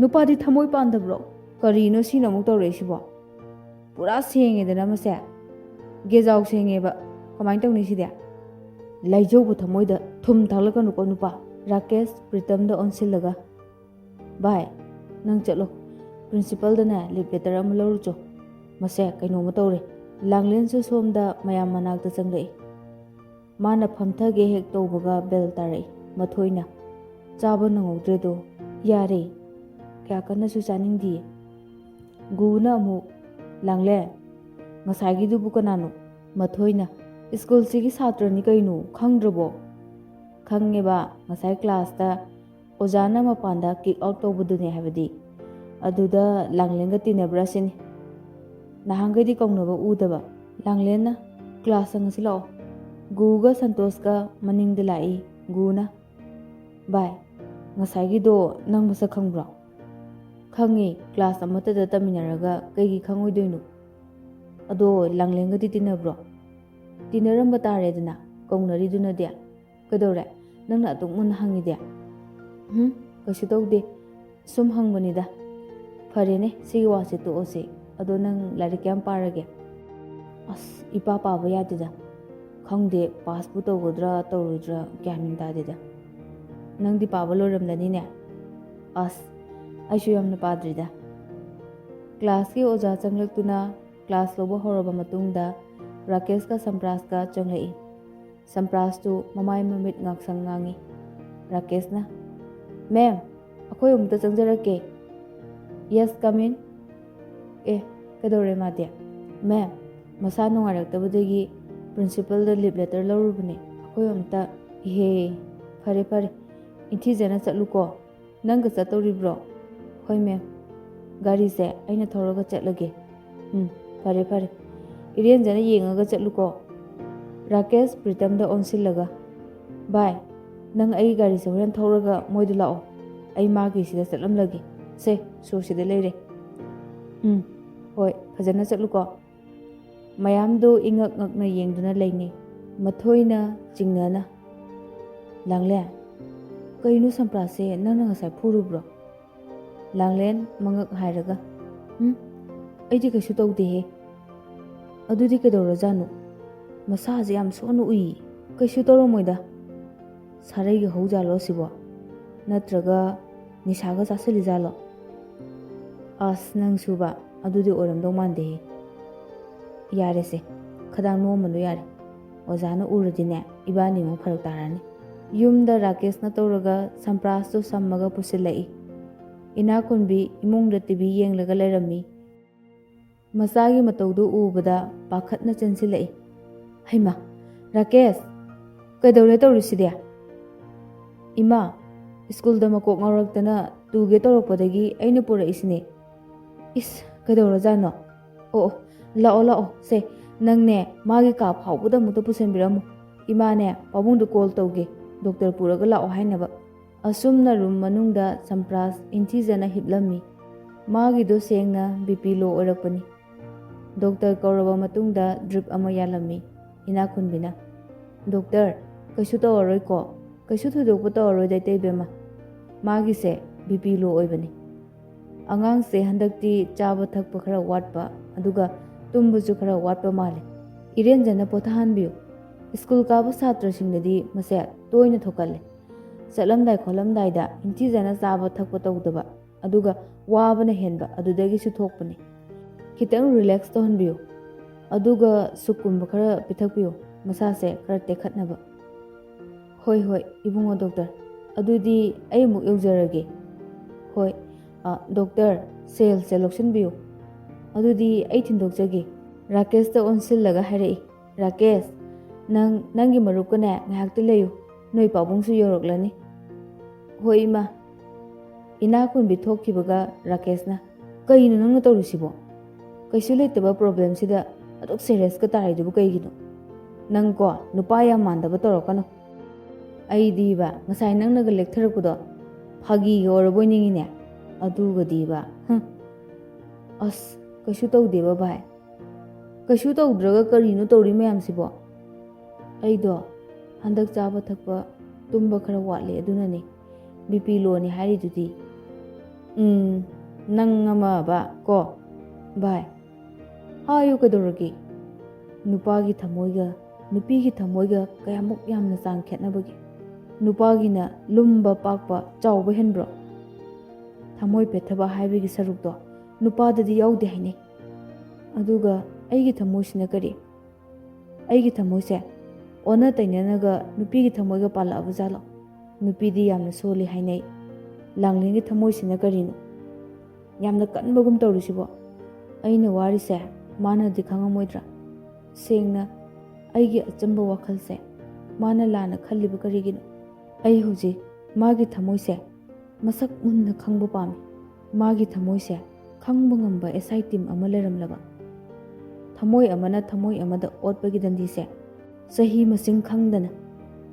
नुपादि थमोय पांदब्रो करीनो सिना अमुक तोरैसिबो पूरा सेंगेदना मसे गेजाव सेंगेबा कमाइन तौनी सिदे लाइजौबु थमोइदा थुम थालकनुको नुपा राकेश प्रीतम द ओनसिलगा बाय नंग चलो प्रिंसिपल दना लिव लेटर अम लौरुचो मसे कइनोम तौरे लांगलेन सु सोमदा मयाम मनाकता चंगलई माना फमथगे हेक तौबगा बेल तारई मथोइना चाबा नंगौद्रेदो यारे क्या कन्ना सु चानिंगदि गुना अमु लांगले ngसाइगिदुबु कनानो मथोइना स्कूल सिगी छात्रनी कइनो खंगद्रबो खंगेबा ngसाइ क्लास ता ओजाना मपांदा किक आउट तौबदुने हाबदी अदुदा लांगलेंगा तिनब्रा सिनी नाहंगैदि कौनबा उदबा लांगलेना क्लास ngasi lao गुगा संतोष का मनिंगदा लाई गुना बाय ngसाइगिदो नंग मसा खंगब्रा खंगे क्लास अमतदा तमिनरगा कइगी खंगोइदोइनो अदो लांगलेंगा तिनब्रो तिनरंबा तारेदना कौनरीदुना दे कदौरे नंगना अतुक मुन हंगिदे कइसु तौदे सुम हंगबनिदा ꯐꯔꯦꯅꯦ ꯁꯤꯒꯤ ꯋꯥꯁꯦ ꯇꯣꯛꯑꯁꯤ ꯑꯗꯣ ꯅꯪ ꯂꯥꯏꯔꯤꯛ ꯀꯌꯥꯝ ꯄꯥꯔꯒꯦ ꯑꯁ ꯏꯄꯥ ꯄꯥꯕ ꯌꯥꯗꯦꯗ ꯈꯪꯗꯦ ꯄꯥꯁꯄꯨ ꯇꯧꯒꯗ꯭ꯔꯥ ꯇꯧꯔꯣꯏꯗ꯭ꯔꯥ ꯒ꯭ꯌꯥꯟ ꯃꯦꯟ ꯇꯥꯗꯦꯗ ꯅꯪꯗꯤ ꯄꯥꯕ ꯂꯣꯏꯔꯝꯂꯅꯤꯅꯦ ꯑꯁ ꯑꯩꯁꯨ ꯌꯥꯝꯅ ꯄꯥꯗ꯭ꯔꯤꯗ ꯀ꯭ꯂꯥꯁꯀꯤ ꯑꯣꯖꯥ ꯆꯪꯂꯛꯇꯨꯅ ꯀ꯭ꯂꯥꯁ ꯂꯧꯕ ꯍꯧꯔꯕ ꯃꯇꯨꯡꯗ ꯔꯥꯀꯦꯁꯀ ꯁꯝꯄ꯭ꯔꯥꯁꯀ ꯆꯪꯂꯛꯏ ꯁꯝꯄ꯭ꯔꯥꯁꯇꯨ ꯃꯃꯥꯏ ꯃꯃꯤꯠ ꯉꯥꯛꯁꯪ ꯉꯥꯡꯉꯤ ꯔꯥꯀꯦꯁꯅ ꯃꯦꯝ ꯑꯩꯈꯣꯏ ꯑꯃꯨꯛꯇ ꯆꯪꯖꯔꯛꯀꯦ ꯌꯦꯁ ꯀꯃꯤꯟ ꯀꯩꯗꯧꯔꯦ ꯃꯥꯗꯤ ꯃꯦꯝ ꯃꯁꯥ ꯅꯨꯡꯉꯥꯏꯔꯛꯇꯕꯗꯒꯤ ꯄ꯭ꯔꯤꯟꯁꯤꯄꯜꯗ ꯂꯤꯞ ꯂꯦꯇꯔ ꯂꯧꯔꯨꯕꯅꯦ ꯑꯩꯈꯣꯏ ꯑꯃꯨꯛꯇ ꯏꯍꯦ ꯐꯔꯦ ꯏꯟꯊꯤꯖꯅ ꯆꯠꯂꯨꯀꯣ ꯅꯪꯒ ꯆꯠꯇꯧꯔꯤꯕ꯭ꯔꯣ ꯍꯣꯏ ꯃꯦꯝ ꯒꯥꯔꯤꯁꯦ ꯑꯩꯅ ꯊꯧꯔꯒ ꯆꯠꯂꯒꯦ ꯐꯔꯦ ꯏꯔꯦꯟꯖꯅ ꯌꯦꯡꯉꯒ ꯆꯠꯂꯨꯀꯣ ꯔꯥꯀꯦꯁ ꯄ꯭ꯔꯤꯇꯝꯗ ꯑꯣꯟꯁꯤꯜꯂꯒ ꯚꯥꯏ ꯅꯪ ꯑꯩꯒꯤ ꯒꯥꯔꯤꯁꯦ ꯍꯣꯔꯦꯟ ꯊꯧꯔꯒ ꯃꯣꯏꯗ ꯂꯥꯛꯑꯣ ꯑꯩ ꯃꯥꯒꯤꯁꯤꯗ ꯆꯠꯂꯝꯂꯒꯦ ꯁꯦ ꯁꯣꯔꯁꯤꯗ ꯂꯩꯔꯦ ꯍꯣꯏ ꯐꯖꯅ ꯆꯠꯂꯨꯀꯣ ꯃꯌꯥꯝꯗꯨ ꯏꯉꯛ ꯉꯛꯅ ꯌꯦꯡꯗꯨꯅ ꯂꯩꯅꯩ ꯃꯊꯣꯏꯅ ꯆꯤꯡꯅꯅ ꯂꯥꯡꯂꯦꯟ ꯀꯩꯅꯣ ꯁꯝꯄ꯭ꯔꯥꯁꯦ ꯅꯪꯅ ꯉꯁꯥꯏ ꯐꯨꯔꯨꯕ꯭ꯔꯣ ꯂꯥꯡꯂꯦꯟ ꯃꯉꯛ ꯍꯥꯏꯔꯒ ꯑꯩꯗꯤ ꯀꯩꯁꯨ ꯇꯧꯗꯦꯍꯦ ꯑꯗꯨꯗꯤ ꯀꯩꯗꯧꯔꯖꯥꯠꯅꯣ ꯃꯁꯥꯁꯦ ꯌꯥꯝ ꯁꯣꯟꯅ ꯎꯏ ꯀꯩꯁꯨ ꯇꯧꯔꯝꯃꯣꯏꯗ ꯁꯥꯔꯩꯒ ꯍꯧꯖꯥꯠꯂꯣ ꯁꯤꯕꯣ ꯅꯠꯇ꯭ꯔꯒ ꯅꯤꯁꯥꯒ ꯆꯥꯁꯤꯜꯂꯤꯖꯥꯠꯂꯣ ꯑꯁ ꯅꯪꯁꯨꯕ ꯑꯗꯨꯗꯤ ꯑꯣꯏꯔꯝꯗꯧ ꯃꯥꯟꯗꯦꯍꯦ ꯌꯥꯔꯦꯁꯦ ꯈꯗꯥꯡ ꯅꯣꯝꯃꯅꯨ ꯌꯥꯔꯦ ꯑꯣꯖꯥꯅ ꯎꯔꯗꯤꯅꯦ ꯏꯕꯥꯅꯤꯃꯨꯛ ꯐꯔꯛ ꯇꯥꯔꯅꯤ ꯌꯨꯝꯗ ꯔꯥꯀꯦꯁꯅ ꯇꯧꯔꯒ ꯁꯝꯄ꯭ꯔꯥꯁꯇꯨ ꯁꯝꯃꯒ ꯄꯨꯁꯤꯜꯂꯛꯏ ꯏꯅꯥꯈꯨꯟꯕꯤ ꯏꯃꯨꯡꯗ ꯇꯤꯚꯤ ꯌꯦꯡꯂꯒ ꯂꯩꯔꯝꯃꯤ ꯃꯆꯥꯒꯤ ꯃꯇꯧꯗꯨ ꯎꯕꯗ ꯄꯥꯈꯠꯅ ꯆꯦꯟꯁꯤꯜꯂꯛꯏ ꯍꯩꯃꯥ ꯔꯥꯀꯦꯁ ꯀꯩꯗꯧꯔꯦ ꯇꯧꯔꯤꯁꯤꯗꯤ ꯏꯃꯥ ꯁ꯭ꯀꯨꯜꯗ ꯃꯀꯣꯛ ꯉꯥꯎꯔꯛꯇꯅ ꯇꯨꯒꯦ ꯇꯧꯔꯛꯄꯗꯒꯤ ꯑꯩꯅ ꯄꯨꯔꯛꯏꯁꯤꯅꯦ ꯏꯁ ꯀꯩꯗꯧꯔꯖꯥꯠꯅꯣ ꯑꯣ ꯂꯥꯛꯑꯣ ꯁꯦ ꯅꯪꯅꯦ ꯃꯥꯒꯤ ꯀꯥ ꯐꯥꯎꯕꯗ ꯑꯃꯨꯛꯇ ꯄꯨꯁꯤꯟꯕꯤꯔꯝꯃꯨ ꯏꯃꯥꯅꯦ ꯄꯥꯕꯨꯡꯗ ꯀꯣꯜ ꯇꯧꯒꯦ ꯗꯣꯛꯇꯔ ꯄꯨꯔꯒ ꯂꯥꯛꯑꯣ ꯍꯥꯏꯅꯕ ꯑꯁꯨꯝꯅ ꯔꯨꯝ ꯃꯅꯨꯡꯗ ꯁꯝꯄ꯭ꯔꯥꯁ ꯏꯟꯊꯤꯖꯅ ꯍꯤꯞꯂꯝꯃꯤ ꯃꯥꯒꯤꯗꯣ ꯁꯦꯡꯅ BP ꯂꯣ ꯑꯣꯏꯔꯛꯄꯅꯤ ꯗꯣꯛꯇꯔ ꯀꯧꯔꯕ ꯃꯇꯨꯡꯗ ꯗ꯭ꯔꯤꯞ ꯑꯃ ꯌꯥꯜꯂꯝꯃꯤ ꯏꯅꯥꯈꯨꯟꯕꯤꯅ ꯗꯣꯛꯇꯔ ꯀꯩꯁꯨ ꯇꯧꯔꯔꯣꯏꯀꯣ ꯀꯩꯁꯨ ꯊꯣꯏꯗꯣꯛꯄ ꯇꯧꯔꯔꯣꯏ ꯏꯇꯩꯕꯦꯝꯃ ꯃꯥꯒꯤꯁꯦ BP ꯂꯣ ꯑꯣꯏꯕꯅꯤ ꯑꯉꯥꯡꯁꯦ ꯍꯟꯗꯛꯇꯤ ꯆꯥꯕ ꯊꯛꯄ ꯈꯔ ꯋꯥꯠꯄ ꯑꯗꯨꯒ ꯇꯨꯝꯕꯁꯨ ꯈꯔ ꯋꯥꯠꯄ ꯃꯥꯜꯂꯦ ꯏꯔꯦꯟꯖꯅ ꯄꯣꯊꯥꯍꯟꯕꯤꯌꯨ ꯁ꯭ꯀꯨꯜ ꯀꯥꯕ ꯁꯥꯇ꯭ꯔꯁꯤꯡꯗꯗꯤ ꯃꯁꯦ ꯇꯣꯏꯅ ꯊꯣꯛꯀꯜꯂꯦ ꯆꯠꯂꯝꯗꯥꯏ ꯈꯣꯠꯂꯝꯗꯥꯏꯗ ꯏꯟꯊꯤꯖꯅ ꯆꯥꯕ ꯊꯛꯄ ꯇꯧꯗꯕ ꯑꯗꯨꯒ ꯋꯥꯕꯅ ꯍꯦꯟꯕ ꯑꯗꯨꯗꯒꯤꯁꯨ ꯊꯣꯛꯄꯅꯤ ꯈꯤꯇꯪ ꯔꯤꯂꯦꯛꯁ ꯇꯧꯍꯟꯕꯤꯌꯨ ꯑꯗꯨꯒ ꯁꯨꯞꯀꯨꯝꯕ ꯈꯔ ꯄꯤꯊꯛꯄꯤꯌꯨ ꯃꯁꯥꯁꯦ ꯈꯔ ꯇꯦꯛꯈꯠꯅꯕ ꯍꯣꯏ ꯏꯕꯨꯡꯉꯣ ꯗꯣꯛꯇꯔ ꯑꯗꯨꯗꯤ ꯑꯩ ꯑꯃꯨꯛ ꯌꯧꯖꯔꯒꯦ ꯍꯣꯏ ꯗꯣꯛꯇꯔ ꯁꯦꯜꯁꯦ ꯂꯧꯁꯤꯟꯕꯤꯌꯨ ꯑꯗꯨꯗꯤ ꯑꯩ ꯊꯤꯟꯗꯣꯛꯆꯒꯦ ꯔꯥꯀꯦꯁꯇ ꯑꯣꯟꯁꯤꯜꯂꯒ ꯍꯥꯏꯔꯛꯏ ꯔꯥꯀꯦꯁ ꯅꯪꯒꯤ ꯃꯔꯨꯞꯀꯅꯦ ꯉꯥꯏꯍꯥꯛꯇꯤ ꯂꯩꯌꯨ ꯅꯣꯏ ꯄꯥꯕꯨꯡꯁꯨ ꯌꯧꯔꯛꯂꯅꯤ ꯍꯣꯏ ꯏꯃꯥ ꯏꯅꯥꯈꯨꯟꯕꯤ ꯊꯣꯛꯈꯤꯕꯒ ꯔꯥꯀꯦꯁꯅ ꯀꯩꯅꯣ ꯅꯪꯅ ꯇꯧꯔꯤꯁꯤꯕꯣ ꯀꯩꯁꯨ ꯂꯩꯇꯕ ꯄ꯭ꯔꯣꯕ꯭ꯂꯦꯝꯁꯤꯗ ꯑꯗꯨꯛ ꯁꯦꯔꯤꯌꯁꯀ ꯇꯥꯔꯤꯗꯨꯕꯨ ꯀꯩꯒꯤꯅꯣ ꯅꯪꯀꯣ ꯅꯨꯄꯥ ꯌꯥꯝ ꯃꯥꯟꯗꯕ ꯇꯧꯔꯛꯀꯅꯨ ꯑꯩꯗꯤꯕ ꯉꯁꯥꯏ ꯅꯪꯅꯒ ꯂꯦꯛꯊꯔꯛꯄꯗꯣ ꯐꯥꯒꯤꯒ ꯑꯣꯏꯔꯕꯣꯏ ꯅꯤꯡꯉꯤꯅꯦ ꯑꯗꯨꯒꯗꯤꯕ ꯑꯁ ꯀꯩꯁꯨ ꯇꯧꯗꯦꯕ ꯚꯥꯏ ꯀꯩꯁꯨ ꯇꯧꯗ꯭ꯔꯒ ꯀꯔꯤꯅꯣ ꯇꯧꯔꯤ ꯃꯌꯥꯝꯁꯤꯕꯣ ꯑꯩꯗꯣ ꯍꯟꯗꯛ ꯆꯥꯕ ꯊꯛꯄ ꯇꯨꯝꯕ ꯈꯔ ꯋꯥꯠꯂꯦ ꯑꯗꯨꯅꯅꯦ BP ꯂꯣꯅꯤ ꯍꯥꯏꯔꯤꯗꯨꯗꯤ ꯅꯪ ꯑꯃꯕ ꯀꯣ ꯚꯥꯏ ꯍꯥꯏꯌꯨ ꯀꯩꯗꯧꯔꯒꯦ ꯅꯨꯄꯥꯒꯤ ꯊꯃꯣꯏꯒ ꯅꯨꯄꯤꯒꯤ ꯊꯃꯣꯏꯒ ꯀꯌꯥꯃꯨꯛ ꯌꯥꯝꯅ ꯆꯥꯡ ꯈꯦꯠꯅꯕꯒꯦ ꯅꯨꯄꯥꯒꯤꯅ ꯂꯨꯝꯕ ꯄꯥꯛꯄ ꯆꯥꯎꯕ ꯍꯦꯟꯕ꯭ꯔꯣ ꯊꯃꯣꯏ ꯄꯦꯠꯊꯕ ꯍꯥꯏꯕꯒꯤ ꯁꯔꯨꯛꯇꯣ ꯅꯨꯄꯥꯗꯗꯤ ꯌꯥꯎꯗꯦ ꯍꯥꯏꯅꯩ ꯑꯗꯨꯒ ꯑꯩꯒꯤ ꯊꯃꯣꯏꯁꯤꯅ ꯀꯔꯤ ꯑꯩꯒꯤ ꯊꯃꯣꯏꯁꯦ ꯑꯣꯟꯅ ꯇꯩꯅꯅꯒ ꯅꯨꯄꯤꯒꯤ ꯊꯃꯣꯏꯒ ꯄꯥꯜꯂꯛꯑꯕ ꯖꯥꯠꯂꯣ ꯅꯨꯄꯤꯗꯤ ꯌꯥꯝꯅ ꯁꯣꯜꯂꯤ ꯍꯥꯏꯅꯩ ꯂꯥꯡꯂꯦꯟꯒꯤ ꯊꯃꯣꯏꯁꯤꯅ ꯀꯔꯤꯅꯣ ꯌꯥꯝꯅ ꯀꯟꯕꯒꯨꯝ ꯇꯧꯔꯤꯁꯤꯕꯣ ꯑꯩꯅ ꯋꯥꯔꯤꯁꯦ ꯃꯥꯅꯗꯤ ꯈꯪꯉꯝꯃꯣꯏꯗ꯭ꯔꯥ ꯁꯦꯡꯅ ꯑꯩꯒꯤ ꯑꯆꯝꯕ ꯋꯥꯈꯜꯁꯦ ꯃꯥꯅ ꯂꯥꯟꯅ ꯈꯜꯂꯤꯕ ꯀꯔꯤꯒꯤꯅꯣ ꯑꯩ ꯍꯧꯖꯤꯛ ꯃꯥꯒꯤ ꯊꯃꯣꯏꯁꯦ ꯃꯁꯛ ꯃꯨꯟꯅ ꯈꯪꯕ ꯄꯥꯝꯃꯤ ꯃꯥꯒꯤ ꯊꯃꯣꯏꯁꯦ ꯈꯪꯕ ꯉꯝꯕ SI ꯇꯤꯝ ꯑꯃ ꯂꯩꯔꯝꯂꯕ ꯊꯃꯣꯏ ꯑꯃꯅ ꯊꯃꯣꯏ ꯑꯃꯗ ꯑꯣꯠꯄꯒꯤ ꯗꯟꯗꯤꯁꯦ ꯆꯍꯤ ꯃꯁꯤꯡ ꯈꯪꯗꯅ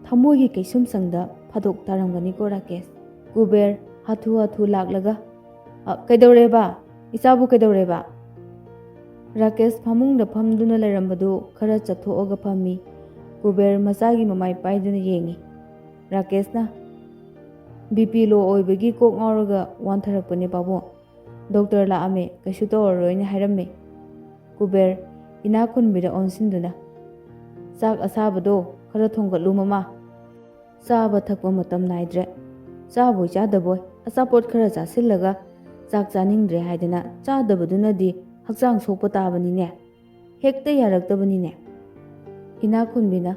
ꯊꯃꯣꯏꯒꯤ ꯀꯩꯁꯨꯝꯁꯪꯗ ꯐꯥꯗꯣꯛ ꯇꯥꯔꯝꯒꯅꯤꯀꯣ ꯔꯥꯀꯦꯁ ꯀꯨꯕꯦꯔ ꯍꯥꯊꯨ ꯂꯥꯛꯂꯒ ꯀꯩꯗꯧꯔꯦꯕ ꯏꯆꯥꯕꯨ ꯀꯩꯗꯧꯔꯦꯕ ꯔꯥꯀꯦꯁ ꯐꯃꯨꯡꯗ ꯐꯝꯗꯨꯅ ꯂꯩꯔꯝꯕꯗꯨ ꯈꯔ ꯆꯠꯊꯣꯛꯑꯒ ꯐꯝꯃꯤ ꯀꯨꯕꯦꯔ ꯃꯆꯥꯒꯤ ꯃꯃꯥꯏ ꯄꯥꯏꯗꯨꯅ ꯌꯦꯡꯉꯤ ꯔꯥꯀꯦꯁꯅ BP ꯂꯣ ꯑꯣꯏꯕꯒꯤ ꯀꯣꯛ ꯉꯥꯎꯔꯒ ꯋꯥꯟꯊꯔꯛꯄꯅꯦ ꯄꯥꯕꯨꯡ ꯗꯣꯛꯇꯔ ꯂꯥꯛꯑꯝꯃꯦ, ꯀꯩꯁꯨ ꯇꯧꯔꯔꯣꯏꯅ ꯍꯥꯏꯔꯝꯃꯦ꯫ ꯀꯨꯕꯦꯔ ꯏꯅꯥꯛ ꯈꯨꯟꯕꯤꯗ ꯑꯣꯟꯁꯤꯟꯗꯨꯅ, ꯆꯥꯛ ꯑꯁꯥꯕꯗꯣ ꯈꯔ ꯊꯣꯡꯒꯠꯂꯨ ꯃꯃꯥ꯫ ꯆꯥꯕ ꯊꯛꯄ ꯃꯇꯝ ꯅꯥꯏꯗ꯭ꯔꯦ꯫ ꯆꯥꯕꯣꯏ ꯆꯥꯗꯕꯣꯏ ꯑꯆꯥꯄꯣꯠ ꯈꯔ ꯆꯥꯁꯤꯜꯂꯒ ꯆꯥꯛ ꯆꯥꯅꯤꯡꯗ꯭ꯔꯦ ꯍꯥꯏꯗꯅ ꯆꯥꯗꯕꯗꯨꯅꯗꯤ ꯍꯛꯆꯥꯡ ꯁꯣꯛꯄ ꯇꯥꯕꯅꯤꯅꯦ꯫ ꯍꯦꯛꯇ ꯌꯥꯔꯛꯇꯕꯅꯤꯅꯦ꯫ ꯏꯅꯥꯛ ꯈꯨꯟꯕꯤꯅ,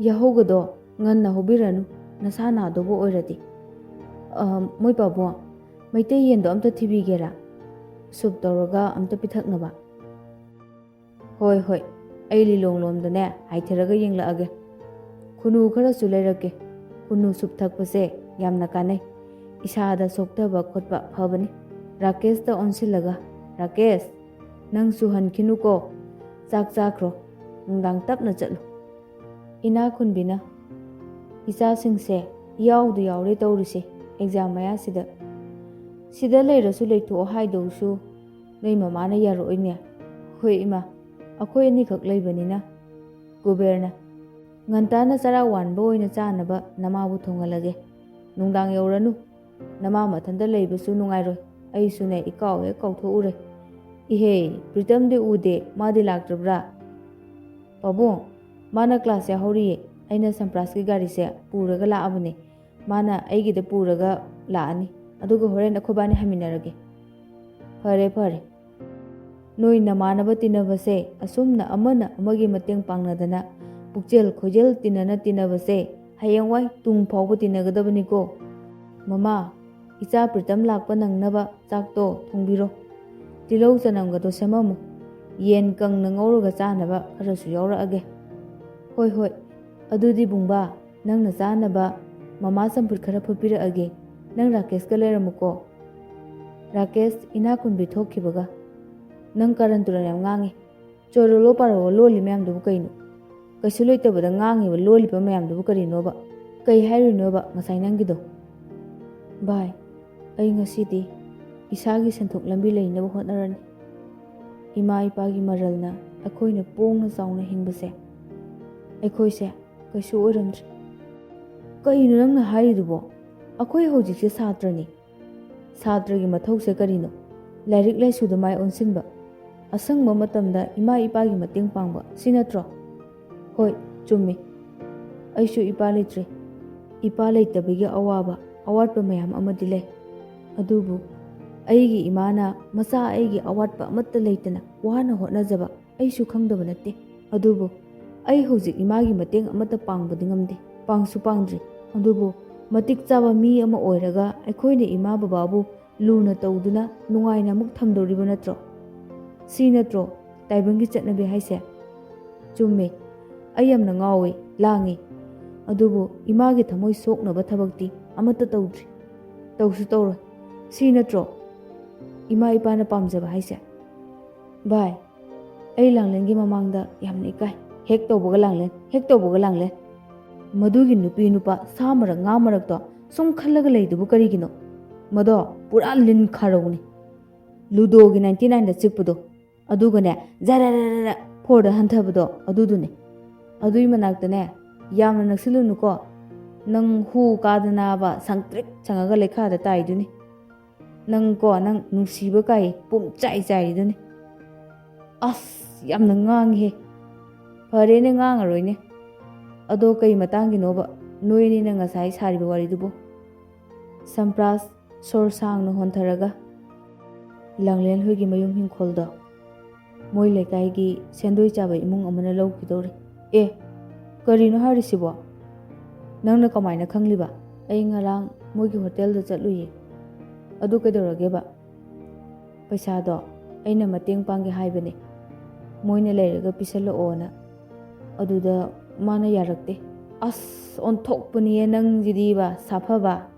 ꯌꯥꯍꯧꯒꯗꯣ ꯉꯟꯅ ꯍꯧꯕꯤꯔꯅꯨ, ꯅꯁꯥ ꯅꯥꯗꯧꯕ ꯑꯣꯏꯔꯗꯤ꯫ ꯃꯣꯏ ꯄꯥꯕꯨꯡ, ꯃꯩꯇꯩ ꯌꯦꯟꯗꯣ ꯑꯝꯇ ꯊꯤꯕꯤꯒꯦꯔꯥ? ꯁꯨꯞ ꯇꯧꯔꯒ ꯑꯝꯇ ꯄꯤꯊꯛꯅꯕ꯫ ꯍꯣꯏ ꯍꯣꯏ, ꯑꯩ ꯂꯤꯂꯣꯡ ꯂꯣꯝꯗꯅꯦ ꯍꯥꯏꯊꯔꯒ ꯌꯦꯡꯂꯛꯑꯒꯦ꯫ ꯈꯨꯅꯨ ꯈꯔꯁꯨ ꯂꯩꯔꯛꯀꯦ꯫ ꯈꯨꯅꯨ ꯁꯨꯞ ꯊꯛꯄꯁꯦ ꯌꯥꯝꯅ ꯀꯥꯟꯅꯩ꯫ ꯏꯁꯥꯗ ꯁꯣꯛꯊꯕ ꯈꯣꯠꯄ ꯐꯕꯅꯤ꯫ ꯔꯥꯀꯦꯁꯇ ꯑꯣꯟꯁꯤꯜꯂꯒ, ꯔꯥꯀꯦꯁ, ꯅꯪꯁꯨ ꯍꯟꯈꯤꯅꯨꯀꯣ, ꯆꯥꯛ ꯆꯥꯈ꯭ꯔꯣ, ꯅꯨꯡꯗꯥꯡ ꯇꯞꯅ ꯆꯠꯂꯨ꯫ ꯏꯅꯥꯛ ꯈꯨꯟꯕꯤꯅ, ꯏꯆꯥꯁꯤꯡꯁꯦ ꯌꯥꯎꯗ ꯌꯥꯎꯔꯦ ꯇꯧꯔꯤꯁꯦ ꯑꯦꯛꯖꯥꯝ ꯃꯌꯥꯁꯤꯗ꯫ ꯁꯤꯗ ꯂꯩꯔꯁꯨ ꯂꯩꯊꯣꯛꯑꯣ ꯍꯥꯏꯗꯧꯁꯨ ꯅꯣꯏ ꯃꯃꯥꯅ ꯌꯥꯔꯛꯑꯣꯏꯅꯦ꯫ ꯍꯣꯏ ꯏꯃꯥ, ꯑꯩꯈꯣꯏ ꯑꯅꯤꯈꯛ ꯂꯩꯕꯅꯤꯅ꯫ ꯀꯨꯕꯦꯔꯅ, ꯉꯟꯇꯥꯅ ꯆꯔꯥ ꯋꯥꯟꯕ ꯑꯣꯏꯅ ꯆꯥꯅꯕ ꯅꯃꯥꯕꯨ ꯊꯣꯡꯍꯜꯂꯒꯦ꯫ ꯅꯨꯡꯗꯥꯡ ꯌꯧꯔꯅꯨ, ꯅꯃꯥ ꯃꯊꯟꯇ ꯂꯩꯕꯁꯨ ꯅꯨꯡꯉꯥꯏꯔꯣꯏ꯫ ꯑꯩꯁꯨꯅꯦ ꯏꯀꯥꯎ ꯍꯦꯛ ꯀꯥꯎꯊꯣꯛꯎꯔꯦ꯫ ꯏꯍꯦ, ꯄ꯭ꯔꯤꯇꯝꯗꯤ ꯎꯗꯦ, ꯃꯥꯗꯤ ꯂꯥꯛꯇ꯭ꯔꯕ꯭ꯔꯥ? ꯄꯥꯕꯨꯡ, ꯃꯥꯅ ꯀ꯭ꯂꯥꯁ ꯌꯥꯎꯍꯧꯔꯤꯌꯦ꯫ ꯑꯩꯅ ꯁꯝꯄ꯭ꯔꯥꯁꯀꯤ ꯒꯥꯔꯤꯁꯦ ꯄꯨꯔꯒ ꯂꯥꯛꯑꯕꯅꯦ꯫ ꯃꯥꯅ ꯑꯩꯒꯤꯗ ꯄꯨꯔꯒ ꯂꯥꯛꯑꯅꯤ, ꯑꯗꯨꯒ ꯍꯣꯔꯦꯟ ꯑꯩꯈꯣꯏꯕꯥꯅꯤ ꯍꯟꯃꯤꯟꯅꯔꯒꯦ꯫ ꯐꯔꯦ ꯐꯔꯦ꯫ ꯅꯣꯏ ꯅꯃꯥꯟꯅꯕ ꯇꯤꯟꯅꯕꯁꯦ ꯑꯁꯨꯝꯅ ꯑꯃꯅ ꯑꯃꯒꯤ ꯃꯇꯦꯡ ꯄꯥꯡꯅꯗꯅ ꯄꯨꯛꯆꯦꯜ ꯈꯣꯏꯖꯦꯜ ꯇꯤꯟꯅꯅ ꯇꯤꯟꯅꯕꯁꯦ ꯍꯌꯦꯡꯋꯥꯏ ꯇꯨꯡ ꯐꯥꯎꯕ ꯇꯤꯟꯅꯒꯗꯕꯅꯤꯀꯣ꯫ ꯃꯃꯥ, ꯏꯆꯥ ꯄ꯭ꯔꯤꯇꯝ ꯂꯥꯛꯄ ꯅꯪꯅꯕ ꯆꯥꯛꯇꯣ ꯊꯣꯡꯕꯤꯔꯣ꯫ ꯇꯤꯜꯍꯧ ꯆꯅꯝꯒꯗꯣ ꯁꯦꯝꯃꯝꯃꯨ꯫ ꯌꯦꯟ ꯀꯪꯅ ꯉꯧꯔꯒ ꯆꯥꯅꯕ ꯈꯔꯁꯨ ꯌꯥꯎꯔꯛꯑꯒꯦ꯫ ꯍꯣꯏ ꯍꯣꯏ, ꯑꯗꯨꯗꯤ ꯕꯨꯡꯕꯥ, ꯅꯪꯅ ꯆꯥꯅꯕ ꯃꯃꯥ ꯆꯝꯐꯨꯠ ꯈꯔ ꯐꯨꯠꯄꯤꯔꯛꯑꯒꯦ꯫ ꯅꯪ ꯔꯥꯀꯦꯁꯀ ꯂꯩꯔꯝꯃꯨꯀꯣ꯫ ꯔꯥꯀꯦꯁ ꯏꯅꯥꯛ ꯈꯨꯟꯕꯤ ꯊꯣꯛꯈꯤꯕꯒ, ꯅꯪ ꯀꯥꯔꯟ ꯇꯨꯔꯟ ꯌꯥꯝ ꯉꯥꯡꯉꯤ꯫ ꯆꯣꯔꯣꯂꯣ ꯄꯥꯔꯣꯂꯣ ꯂꯣꯜꯂꯤ ꯃꯌꯥꯝꯗꯨꯕꯨ ꯀꯩꯅꯣ? ꯀꯩꯁꯨ ꯂꯩꯇꯕꯗ ꯉꯥꯡꯉꯤꯕ ꯂꯣꯜꯂꯤꯕ ꯃꯌꯥꯝꯗꯨꯕꯨ ꯀꯔꯤꯅꯣꯕ? ꯀꯩ ꯍꯥꯏꯔꯤꯅꯣꯕ ꯉꯁꯥꯏ ꯅꯪꯒꯤꯗꯣ? ꯚꯥꯏ, ꯑꯩ ꯉꯁꯤꯗꯤ ꯏꯁꯥꯒꯤ ꯁꯦꯟꯊꯣꯛ ꯂꯝꯕꯤ ꯂꯩꯅꯕ ꯍꯣꯠꯅꯔꯅꯤ꯫ ꯏꯃꯥ ꯏꯄꯥꯒꯤ ꯃꯔꯜꯅ ꯑꯩꯈꯣꯏꯅ ꯄꯣꯡꯅ ꯆꯥꯎꯅ ꯍꯤꯡꯕꯁꯦ ꯑꯩꯈꯣꯏꯁꯦ ꯀꯩꯁꯨ ꯑꯣꯏꯔꯝꯗ꯭ꯔꯦ꯫ ꯀꯩꯅꯣ ꯅꯪꯅ ꯍꯥꯏꯔꯤꯗꯨꯕꯣ? ꯑꯩꯈꯣꯏ ꯍꯧꯖꯤꯛꯁꯦ ꯁꯥꯇ꯭ꯔꯅꯤ꯫ ꯁꯥꯇ꯭ꯔꯒꯤ ꯃꯊꯧꯁꯦ ꯀꯔꯤꯅꯣ? ꯂꯥꯏꯔꯤꯛ ꯂꯥꯏꯁꯨꯗ ꯃꯥꯏ ꯑꯣꯟꯁꯤꯟꯕ, ꯑꯁꯪꯕ ꯃꯇꯝꯗ ꯏꯃꯥ ꯏꯄꯥꯒꯤ ꯃꯇꯦꯡ ꯄꯥꯡꯕ, ꯁꯤ ꯅꯠꯇ꯭ꯔꯣ? ꯍꯣꯏ, ꯆꯨꯝꯃꯤ꯫ ꯑꯩꯁꯨ ꯏꯄꯥ ꯂꯩꯇ꯭ꯔꯦ꯫ ꯏꯄꯥ ꯂꯩꯇꯕꯒꯤ ꯑꯋꯥꯕ, ꯑꯋꯥꯠꯄ ꯃꯌꯥꯝ ꯑꯃꯗꯤ ꯂꯩ꯫ ꯑꯗꯨꯕꯨ ꯑꯩꯒꯤ ꯏꯃꯥꯅ ꯃꯆꯥ ꯑꯩꯒꯤ ꯑꯋꯥꯠꯄ ꯑꯃꯠꯇ ꯂꯩꯇꯅ ꯋꯥꯅ ꯍꯣꯠꯅꯖꯕ ꯑꯩꯁꯨ ꯈꯪꯗꯕ ꯅꯠꯇꯦ꯫ ꯑꯗꯨꯕꯨ ꯑꯩ ꯍꯧꯖꯤꯛ ꯏꯃꯥꯒꯤ ꯃꯇꯦꯡ ꯑꯃꯠꯇ ꯄꯥꯡꯕꯗꯤ ꯉꯝꯗꯦ, ꯄꯥꯡꯁꯨ ꯄꯥꯡꯗ꯭ꯔꯤ꯫ ꯑꯗꯨꯕꯨ ꯃꯇꯤꯛ ꯆꯥꯕ ꯃꯤ ꯑꯃ ꯑꯣꯏꯔꯒ ꯑꯩꯈꯣꯏꯅ ꯏꯃꯥ ꯕꯕꯥꯕꯨ ꯂꯨꯅ ꯇꯧꯗꯨꯅ ꯅꯨꯡꯉꯥꯏꯅ ꯑꯃꯨꯛ ꯊꯝꯗꯧꯔꯤꯕ ꯅꯠꯇ꯭ꯔꯣ? ꯁꯤ ꯅꯠꯇ꯭ꯔꯣ ꯇꯥꯏꯕꯪꯒꯤ ꯆꯠꯅꯕꯤ ꯍꯥꯏꯁꯦ? ꯆꯨꯝꯃꯦ, ꯑꯩ ꯌꯥꯝꯅ ꯉꯥꯎꯏ, ꯂꯥꯡꯉꯤ꯫ ꯑꯗꯨꯕꯨ ꯏꯃꯥꯒꯤ ꯊꯃꯣꯏ ꯁꯣꯛꯅꯕ ꯊꯕꯛꯇꯤ ꯑꯃꯠꯇ ꯇꯧꯗ꯭ꯔꯤ, ꯇꯧꯁꯨ ꯇꯧꯔꯣꯏ꯫ ꯁꯤ ꯅꯠꯇ꯭ꯔꯣ ꯏꯃꯥ ꯏꯄꯥꯅ ꯄꯥꯝꯖꯕ ꯍꯥꯏꯁꯦ? ꯚꯥꯏ, ꯑꯩ ꯂꯥꯡꯂꯦꯟꯒꯤ ꯃꯃꯥꯡꯗ ꯌꯥꯝꯅ ꯏꯀꯥꯏ꯫ ꯍꯦꯛ ꯇꯧꯕꯒ ꯂꯥꯡꯂꯦꯟ, ꯍꯦꯛ ꯇꯧꯕꯒ ꯂꯥꯡꯂꯦꯟ꯫ ꯃꯗꯨꯒꯤ ꯅꯨꯄꯤ ꯅꯨꯄꯥ ꯁꯥ ꯃꯔꯛ ꯉꯥ ꯃꯔꯛꯇꯣ ꯁꯨꯝ ꯈꯜꯂꯒ ꯂꯩꯗꯨꯕꯨ ꯀꯔꯤꯒꯤꯅꯣ? ꯃꯗꯣ ꯄꯨꯔꯥ ꯂꯤꯟ ꯈꯥꯔꯧꯅꯤ꯫ ꯂꯨꯗꯣꯒꯤ 99ꯗ ꯆꯤꯛꯄꯗꯣ, ꯑꯗꯨꯒꯅꯦ ꯖꯔꯔꯔ 4ꯗ ꯍꯟꯊꯕꯗꯣ, ꯑꯗꯨꯗꯨꯅꯦ꯫ ꯑꯗꯨꯏ ꯃꯅꯥꯛꯇꯅꯦ ꯌꯥꯝꯅ ꯅꯛꯁꯤꯜꯂꯨꯅꯨꯀೋ꯫ ꯅꯪ ꯍꯨ ꯀꯥꯗꯅꯕ ꯁꯪꯇ꯭ꯔꯤꯛ ꯁꯪꯉꯒ ꯂꯩꯈꯥꯗ ꯇꯥꯏꯗꯨꯅꯤ꯫ ꯅꯪ ꯅꯨꯡꯁꯤꯕ ꯀꯥꯏ ꯄꯨꯡ ꯆꯥꯏ ꯆꯥꯏꯔꯤꯗꯨꯅꯤ꯫ ꯑꯁ, ꯌꯥꯝꯅ ꯉꯥꯡꯉꯤꯍꯦ꯫ ꯐꯔꯦꯅꯦ, ꯉꯥꯡꯉꯔꯣꯏꯅꯦ꯫ ꯑꯗꯣ ꯀꯩ ꯃꯇꯥꯡꯒꯤꯅꯣꯕ ꯅꯣꯏ ꯑꯅꯤꯅ ꯉꯁꯥꯏ ꯁꯥꯔꯤꯕ ꯋꯥꯔꯤꯗꯨꯕꯨ? ꯁꯝꯄ꯭ꯔꯥꯁ ꯁꯣꯔ ꯁꯥꯡꯅ ꯍꯣꯟꯊꯔꯒ, ꯂꯥꯡꯂꯦꯟ ꯍꯣꯏꯒꯤ ꯃꯌꯨꯝ ꯏꯪꯈꯣꯜꯗꯣ ꯃꯣꯏ ꯂꯩꯀꯥꯏꯒꯤ ꯁꯦꯟꯗꯣꯏ ꯆꯥꯕ ꯏꯃꯨꯡ ꯑꯃꯅ ꯂꯧꯈꯤꯗꯧꯔꯦ꯫ ꯑꯦ, ꯀꯔꯤꯅꯣ ꯍꯥꯏꯔꯤꯁꯤꯕꯣ? ꯅꯪꯅ ꯀꯃꯥꯏꯅ ꯈꯪꯂꯤꯕ? ꯑꯩ ꯉꯔꯥꯡ ꯃꯣꯏꯒꯤ ꯍꯣꯇꯦꯜꯗ ꯆꯠꯂꯨꯏꯌꯦ꯫ ꯑꯗꯨ ꯀꯩꯗꯧꯔꯒꯦꯕ? ꯄꯩꯁꯥꯗꯣ ꯑꯩꯅ ꯃꯇꯦꯡ ꯄꯥꯡꯒꯦ ꯍꯥꯏꯕꯅꯦ, ꯃꯣꯏꯅ ꯂꯩꯔꯒ ꯄꯤꯁꯜꯂꯛꯑꯣꯅ꯫ ꯑꯗꯨꯗ ꯃꯥꯅ ꯌꯥꯔꯛꯇꯦ꯫ ꯑꯁ, ꯑꯣꯟꯊꯣꯛꯄꯅꯤꯌꯦ ꯅꯪꯁꯤꯗꯤꯕ, ꯁꯥꯐꯕ꯫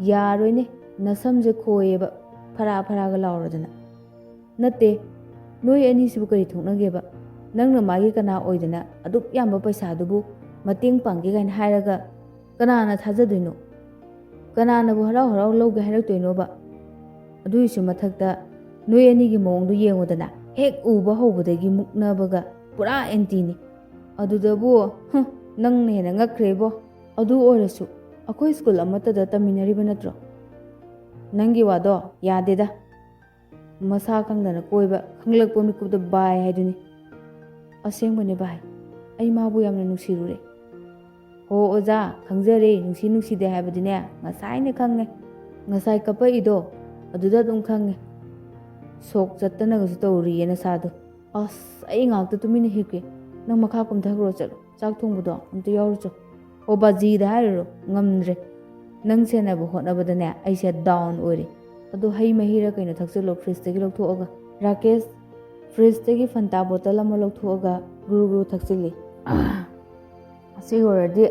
ꯌꯥꯔꯣꯏꯅꯦ, ꯅꯁꯝꯁꯦ ꯈꯣꯏꯌꯦꯕ, ꯐꯔꯥ ꯐꯔꯥꯒ ꯂꯥꯎꯔꯗꯅ꯫ ꯅꯠꯇꯦ, ꯅꯣꯏ ꯑꯅꯤꯁꯤꯕꯨ ꯀꯔꯤ ꯊꯣꯛꯅꯒꯦꯕ? ꯅꯪꯅ ꯃꯥꯒꯤ ꯀꯅꯥ ꯑꯣꯏꯗꯅ ꯑꯗꯨꯛ ꯌꯥꯝꯕ ꯄꯩꯁꯥꯗꯨꯕꯨ ꯃꯇꯦꯡ ꯄꯥꯡꯒꯦ ꯀꯥꯏꯅ ꯍꯥꯏꯔꯒ ꯀꯅꯥꯅ ꯊꯥꯖꯗꯣꯏꯅꯣ? ꯀꯅꯥꯅꯕꯨ ꯍꯔꯥꯎ ꯍꯔꯥꯎ ꯂꯧꯒꯦ ꯍꯥꯏꯔꯛꯇꯣꯏꯅꯣꯕ? ꯑꯗꯨꯒꯤꯁꯨ ꯃꯊꯛꯇ ꯅꯣꯏ ꯑꯅꯤꯒꯤ ꯃꯑꯣꯡꯗꯨ ꯌꯦꯡꯉꯨꯗꯅ, ꯍꯦꯛ ꯎꯕ ꯍꯧꯕꯗꯒꯤ ꯃꯨꯛꯅꯕꯒ ꯄꯨꯔꯥ ꯑꯦꯟꯇꯤꯅꯤ꯫ ꯑꯗꯨꯗꯕꯨ ꯅꯪꯅ ꯍꯦꯟꯅ ꯉꯛꯈ꯭ꯔꯦꯕꯣ꯫ ꯑꯗꯨ ꯑꯣꯏꯔꯁꯨ ꯑꯩꯈꯣꯏ ꯁ꯭ꯀꯨꯜ ꯑꯃꯠꯇꯗ ꯇꯝꯃꯤꯟꯅꯔꯤꯕ ꯅꯠꯇ꯭ꯔꯣ? ꯅꯪꯒꯤ ꯋꯥꯗꯣ ꯌꯥꯗꯦꯗ ꯃꯁꯥ ꯈꯪꯗꯅ ꯀꯣꯏꯕ ꯈꯪꯂꯛꯄ ꯃꯤꯀꯨꯞꯇ ꯕꯥꯏ ꯍꯥꯏꯗꯨꯅꯤ ꯑꯁꯦꯡꯕꯅꯦ ꯚꯥꯏ ꯑꯩ ꯃꯥꯕꯨ ꯌꯥꯝꯅ ꯅꯨꯡꯁꯤꯔꯨꯔꯦ ꯍꯣ ꯑꯣꯖꯥ ꯈꯪꯖꯔꯦ ꯅꯨꯡꯁꯤꯗꯦ ꯍꯥꯏꯕꯗꯤꯅꯦ ꯉꯁꯥꯏꯅ ꯈꯪꯉꯦ ꯉꯁꯥꯏ ꯀꯞꯄꯛꯏꯗꯣ ꯑꯗꯨꯗ ꯑꯗꯨꯝ ꯈꯪꯉꯦ ꯁꯣꯛ ꯆꯠꯇꯅꯒꯁꯨ ꯇꯧꯔꯤꯌꯦ ꯅꯁꯥꯗꯣ ꯑꯁ ꯑꯩ ꯉꯥꯛꯇ ꯇꯨꯃꯤꯟꯅ ꯍꯤꯞꯀꯦ ꯅꯪ ꯃꯈꯥ ꯀꯨꯝꯊꯈ꯭ꯔꯣ ꯆꯠꯂꯣ ꯆꯥꯛ ꯊꯣꯡꯕꯗꯣ ꯑꯝꯇ ꯌꯥꯎꯔꯨꯆꯣ ꯑꯣ ꯕꯥꯖꯤꯗ ꯍꯥꯏꯔꯨꯔꯣ ꯉꯝꯗ꯭ꯔꯦ ꯅꯪ ꯁꯦꯟꯅꯕ ꯍꯣꯠꯅꯕꯗꯅꯦ ꯑꯩꯁꯦ ꯗꯥꯎꯟ ꯑꯣꯏꯔꯦ ꯑꯗꯣ ꯍꯩ ꯃꯍꯤꯔ ꯀꯩꯅꯣ ꯊꯛꯆꯤꯜꯂꯣ ꯐ꯭ꯔꯤꯖꯇꯒꯤ ꯂꯧꯊꯣꯛꯑꯒ ꯔꯥꯀꯦꯁ ꯐ꯭ꯔꯤꯖꯇꯒꯤ ꯐꯟꯇꯥ ꯕꯣꯇꯜ ꯑꯃ ꯂꯧꯊꯣꯛꯑꯒ ꯒꯨꯔꯨ ꯒꯨꯔꯨ ꯊꯛꯆꯤꯜꯂꯤ ꯑꯁꯤ ꯑꯣꯏꯔꯗꯤ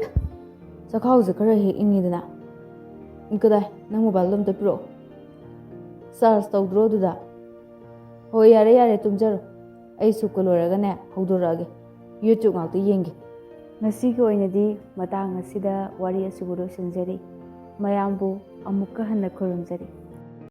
ꯆꯈꯥꯎꯁꯦ ꯈꯔ ꯍꯦꯛ ꯏꯪꯉꯤꯗꯅ ꯀꯗꯥꯏ ꯅꯪ ꯃꯣꯕꯥꯏꯜꯗꯣ ꯑꯝꯇ ꯄꯤꯔꯛꯑꯣ ꯆꯥꯔꯖ ꯇꯧꯗ꯭ꯔꯣ ꯑꯗꯨꯗ ꯍꯣꯏ ꯌꯥꯔꯦ ꯇꯨꯝꯖꯔꯣ ꯑꯩ ꯁꯨꯛꯀ ꯂꯣꯏꯔꯒꯅꯦ ꯍꯧꯗꯣꯔꯛꯑꯒꯦ ꯌꯨꯇ꯭ꯌꯨꯕ ꯉꯥꯛꯇ ꯌꯦꯡꯒꯦ ꯉꯁꯤꯒꯤ ꯑꯣꯏꯅꯗꯤ ꯃꯇꯥꯡ ꯑꯁꯤꯗ ꯋꯥꯔꯤ ꯑꯁꯤꯕꯨ ꯂꯣꯏꯁꯤꯟꯖꯔꯤ ꯃꯌꯥꯝꯕꯨ ꯑꯃꯨꯛꯀ ꯍꯟꯅ ꯈꯨꯔꯨꯝꯖꯔꯤ